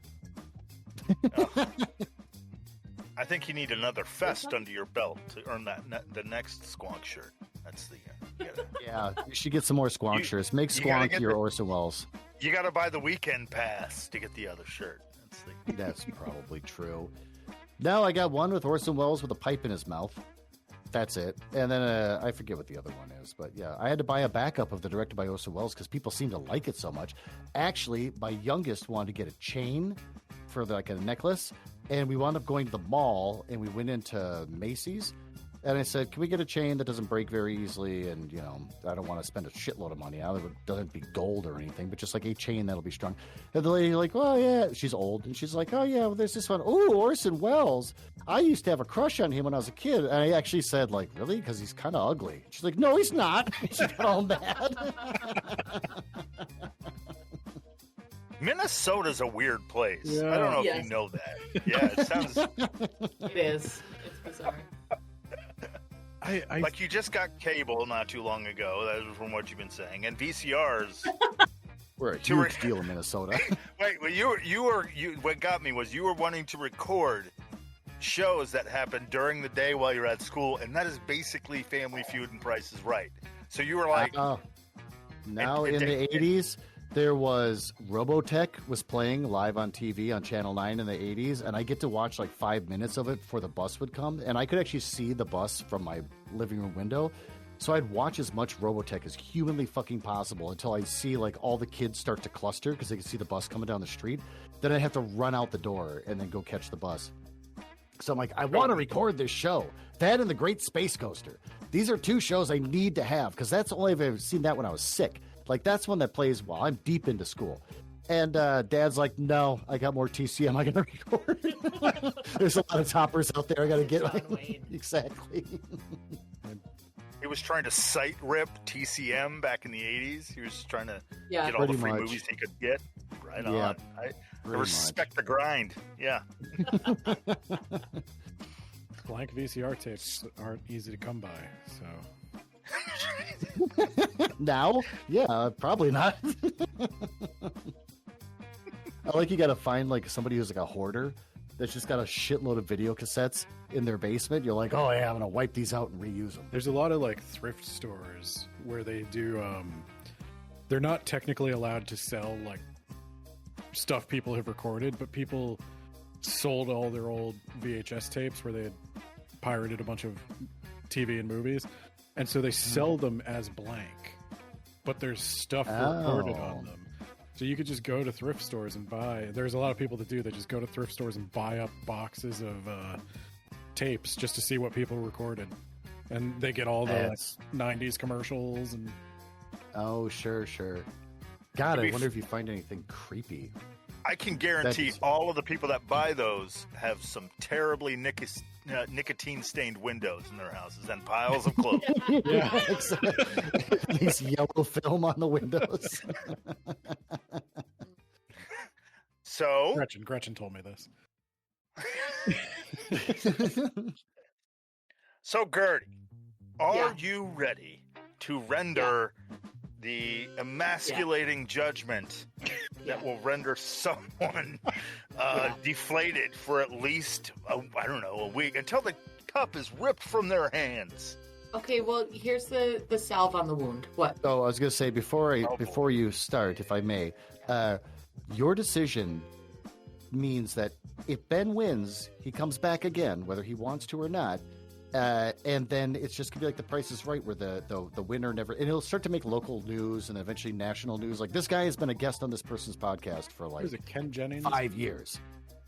I think you need another fest under your belt to earn the next Squonk shirt. That's the... Yeah, you should get some more Squonk shirts. Make Squonk your Orson Welles. You got to buy the weekend pass to get the other shirt. That's probably true. No, I got one with Orson Welles with a pipe in his mouth. That's it. And then I forget what the other one is. But yeah, I had to buy a backup of the Directed by Orson Welles because people seem to like it so much. Actually, my youngest wanted to get a chain for like a necklace. And we wound up going to the mall and we went into Macy's. And I said, can we get a chain that doesn't break very easily? And, you know, I don't want to spend a shitload of money out of it. It doesn't be gold or anything, but just like a chain that'll be strong. And the lady like, well, yeah, she's old. And she's like, oh, yeah, well, there's this one. Oh, Orson Welles. I used to have a crush on him when I was a kid. And I actually said, like, really? Because he's kind of ugly. She's like, no, he's not. She got all mad. Minnesota's a weird place. Yeah. I don't know if you know that. Yeah, it sounds... It is. It's bizarre. Like you just got cable not too long ago. That was from what you've been saying, and VCRs. We're a huge deal in Minnesota. Wait, what got me was you were wanting to record shows that happened during the day while you're at school, and that is basically Family Feud and Price is Right. So you were like, now in the 80s. There was Robotech was playing live on TV on Channel 9 in the 80s, and I get to watch like 5 minutes of it before the bus would come, and I could actually see the bus from my living room window. So I'd watch as much Robotech as humanly fucking possible until I see like all the kids start to cluster because they can see the bus coming down the street. Then I'd have to run out the door and then go catch the bus. So I'm like, I want to record this show. That and The Great Space Coaster. These are 2 shows I need to have because that's only I've ever seen that when I was sick. Like, that's one that plays while I'm deep into school. And Dad's like, no, I got more TCM I got to record. There's a lot of toppers out there I got to get. Exactly. he was trying to sight rip TCM back in the 80s. He was trying to get all the free movies he could get. Right on. I respect the grind. Yeah. Blank VCR tapes aren't easy to come by, so... Now? Yeah, probably not. I like you gotta find like somebody who's like a hoarder that's just got a shitload of video cassettes in their basement. You're like, oh yeah, I'm gonna wipe these out and reuse them. There's a lot of like thrift stores where they do they're not technically allowed to sell like stuff people have recorded, but people sold all their old VHS tapes where they had pirated a bunch of TV and movies. And so they sell them as blank, but there's stuff recorded on them. So you could just go to thrift stores and buy. There's a lot of people that do. They just go to thrift stores and buy up boxes of tapes just to see what people recorded. And they get all the 90s commercials. And oh, sure. God, I wonder if you find anything creepy. I can guarantee all of the people that buy those have some terribly nicotine-stained windows in their houses and piles of clothes. Yeah, exactly. These yellow film on the windows. So Gretchen told me this. So Gertie, are you ready to render the emasculating judgment that will render someone deflated for at least, a week, until the cup is ripped from their hands? Okay, well, here's the salve on the wound. What? Oh, I was going to say, before you start, if I may, your decision means that if Ben wins, he comes back again, whether he wants to or not. And then it's just gonna be like The Price is Right, where the winner never, and he'll start to make local news and eventually national news. Like, this guy has been a guest on this person's podcast for like, Was it Ken Jennings? 5 years.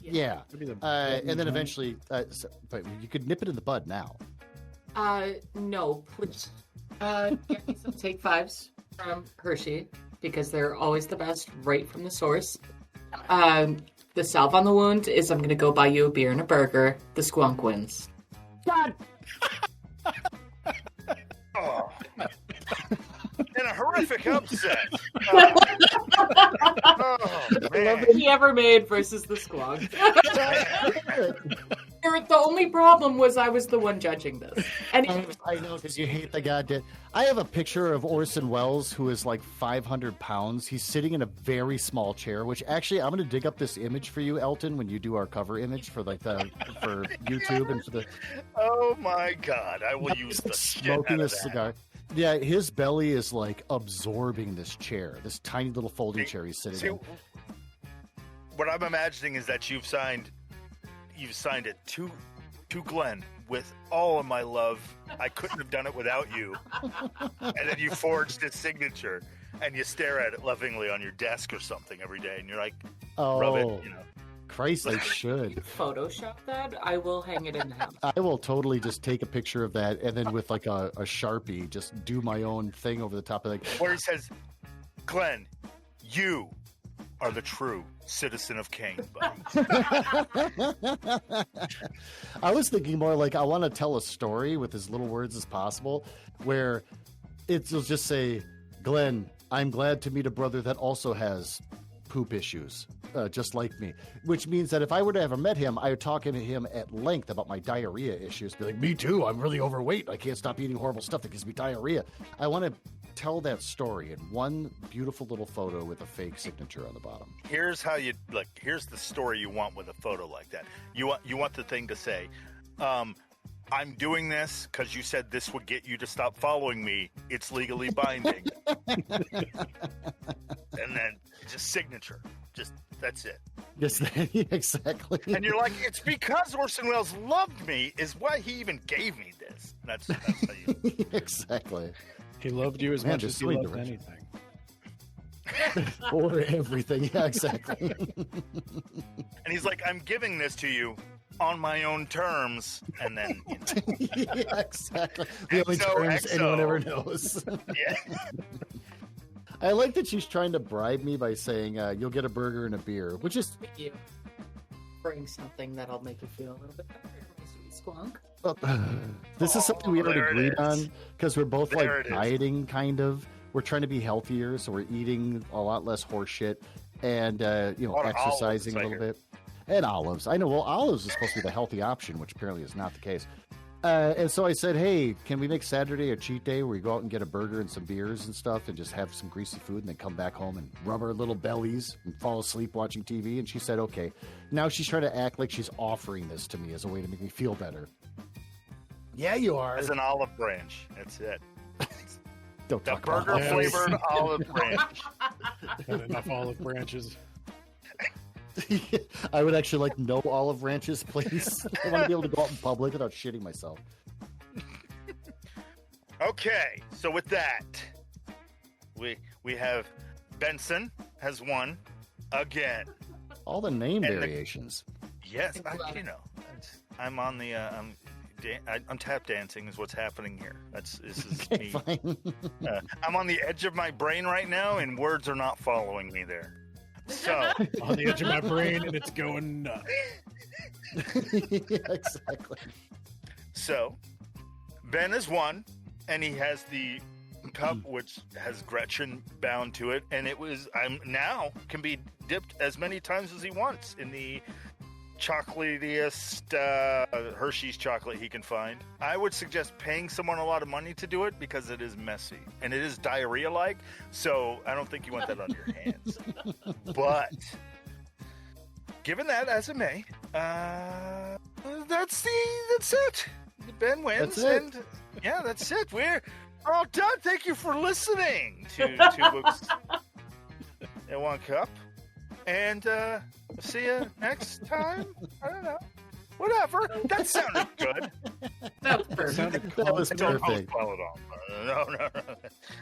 Yeah. And then eventually, but you could nip it in the bud now. No, please. Get me some Take Fives from Hershey, because they're always the best, right from the source. The salve on the wound is I'm going to go buy you a beer and a burger. The Squonk wins. God! Oh. In a horrific upset. Man. He ever made versus the Squonk. The only problem was I was the one judging this. And I know, because you hate the goddamn. I have a picture of Orson Welles, who is like 500 pounds. He's sitting in a very small chair, which actually, I'm going to dig up this image for you, Elton, when you do our cover image for for YouTube and for the. Oh my God! I will use the smoking a cigar. Yeah, his belly is like absorbing this chair, this tiny little folding chair he's sitting in. What I'm imagining is that you've signed it to Glen with all of my love. I couldn't have done it without you. And then you forged his signature, and you stare at it lovingly on your desk or something every day, and you're like, rub it, Christ, I should. Photoshop that. I will hang it in the house. I will totally just take a picture of that, and then with like a Sharpie, just do my own thing over the top of it. Where he says, Glen, you are the true citizen of Kane, buddy. I was thinking more like, I want to tell a story with as little words as possible, where it'll just say, Glen, I'm glad to meet a brother that also has poop issues, just like me. Which means that if I were to ever met him, I would talk to him at length about my diarrhea issues. Be like, me too, I'm really overweight. I can't stop eating horrible stuff that gives me diarrhea. I want to tell that story in one beautiful little photo with a fake signature on the bottom. Here's how you here's the story you want with a photo like that. You want the thing to say, I'm doing this because you said this would get you to stop following me. It's legally binding. And then just signature. Just that's it. Yes, exactly. And you're like, it's because Orson Welles loved me is why he even gave me this. That's how you exactly. He loved you as much as he loved anything. Or everything. Yeah, exactly. And he's like, I'm giving this to you on my own terms. And then, yeah, exactly. The only terms anyone ever knows. Yeah. I like that she's trying to bribe me by saying, you'll get a burger and a beer, which is... You bring something that'll make you feel a little bit better, Squonk. This is something we already agreed on, because we're both there like dieting, kind of. We're trying to be healthier, so we're eating a lot less horse shit and exercising a little bit. And olives. I know, well, olives is supposed to be the healthy option, which apparently is not the case. And so I said, hey, can we make Saturday a cheat day where we go out and get a burger and some beers and stuff and just have some greasy food and then come back home and rub our little bellies and fall asleep watching TV? And she said, okay. Now she's trying to act like she's offering this to me as a way to make me feel better. Yeah, you are. As an olive branch. That's it. Don't the talk about burger-flavored olive branch. Got enough olive branches. I would actually like no olive branches, please. I want to be able to go out in public without shitting myself. Okay, so with that, we have Benson has won again. All the name variations. Yes, I'm on the I'm tap dancing is what's happening here. This is me. Fine. I'm on the edge of my brain right now, and words are not following me there. So on the edge of my brain, and it's going nuts. Yeah, exactly. So, Ben has won, and he has the cup which has Gretchen bound to it, and I'm now can be dipped as many times as he wants in the chocolatiest Hershey's chocolate he can find. I would suggest paying someone a lot of money to do it because it is messy and it is diarrhea-like, so I don't think you want that on your hands. But given that as it may, that's it. Ben wins, and yeah, that's it. We're all done. Thank you for listening to Two Books and One Cup. And see you next time. I don't know. Whatever. That sounded good. That was Don't perfect. postpone it all. No.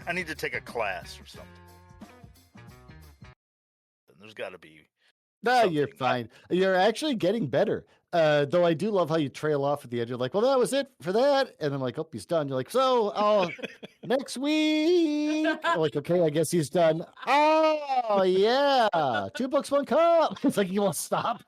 I need to take a class or something. There's got to be. No, something. you're fine. You're actually getting better. Though I do love how you trail off at the end. You're like, well, that was it for that. And I'm like, oh, he's done. You're like, so next week. I'm like, okay, I guess he's done. Oh, yeah. 2 books, 1 cup. It's like, you won't stop.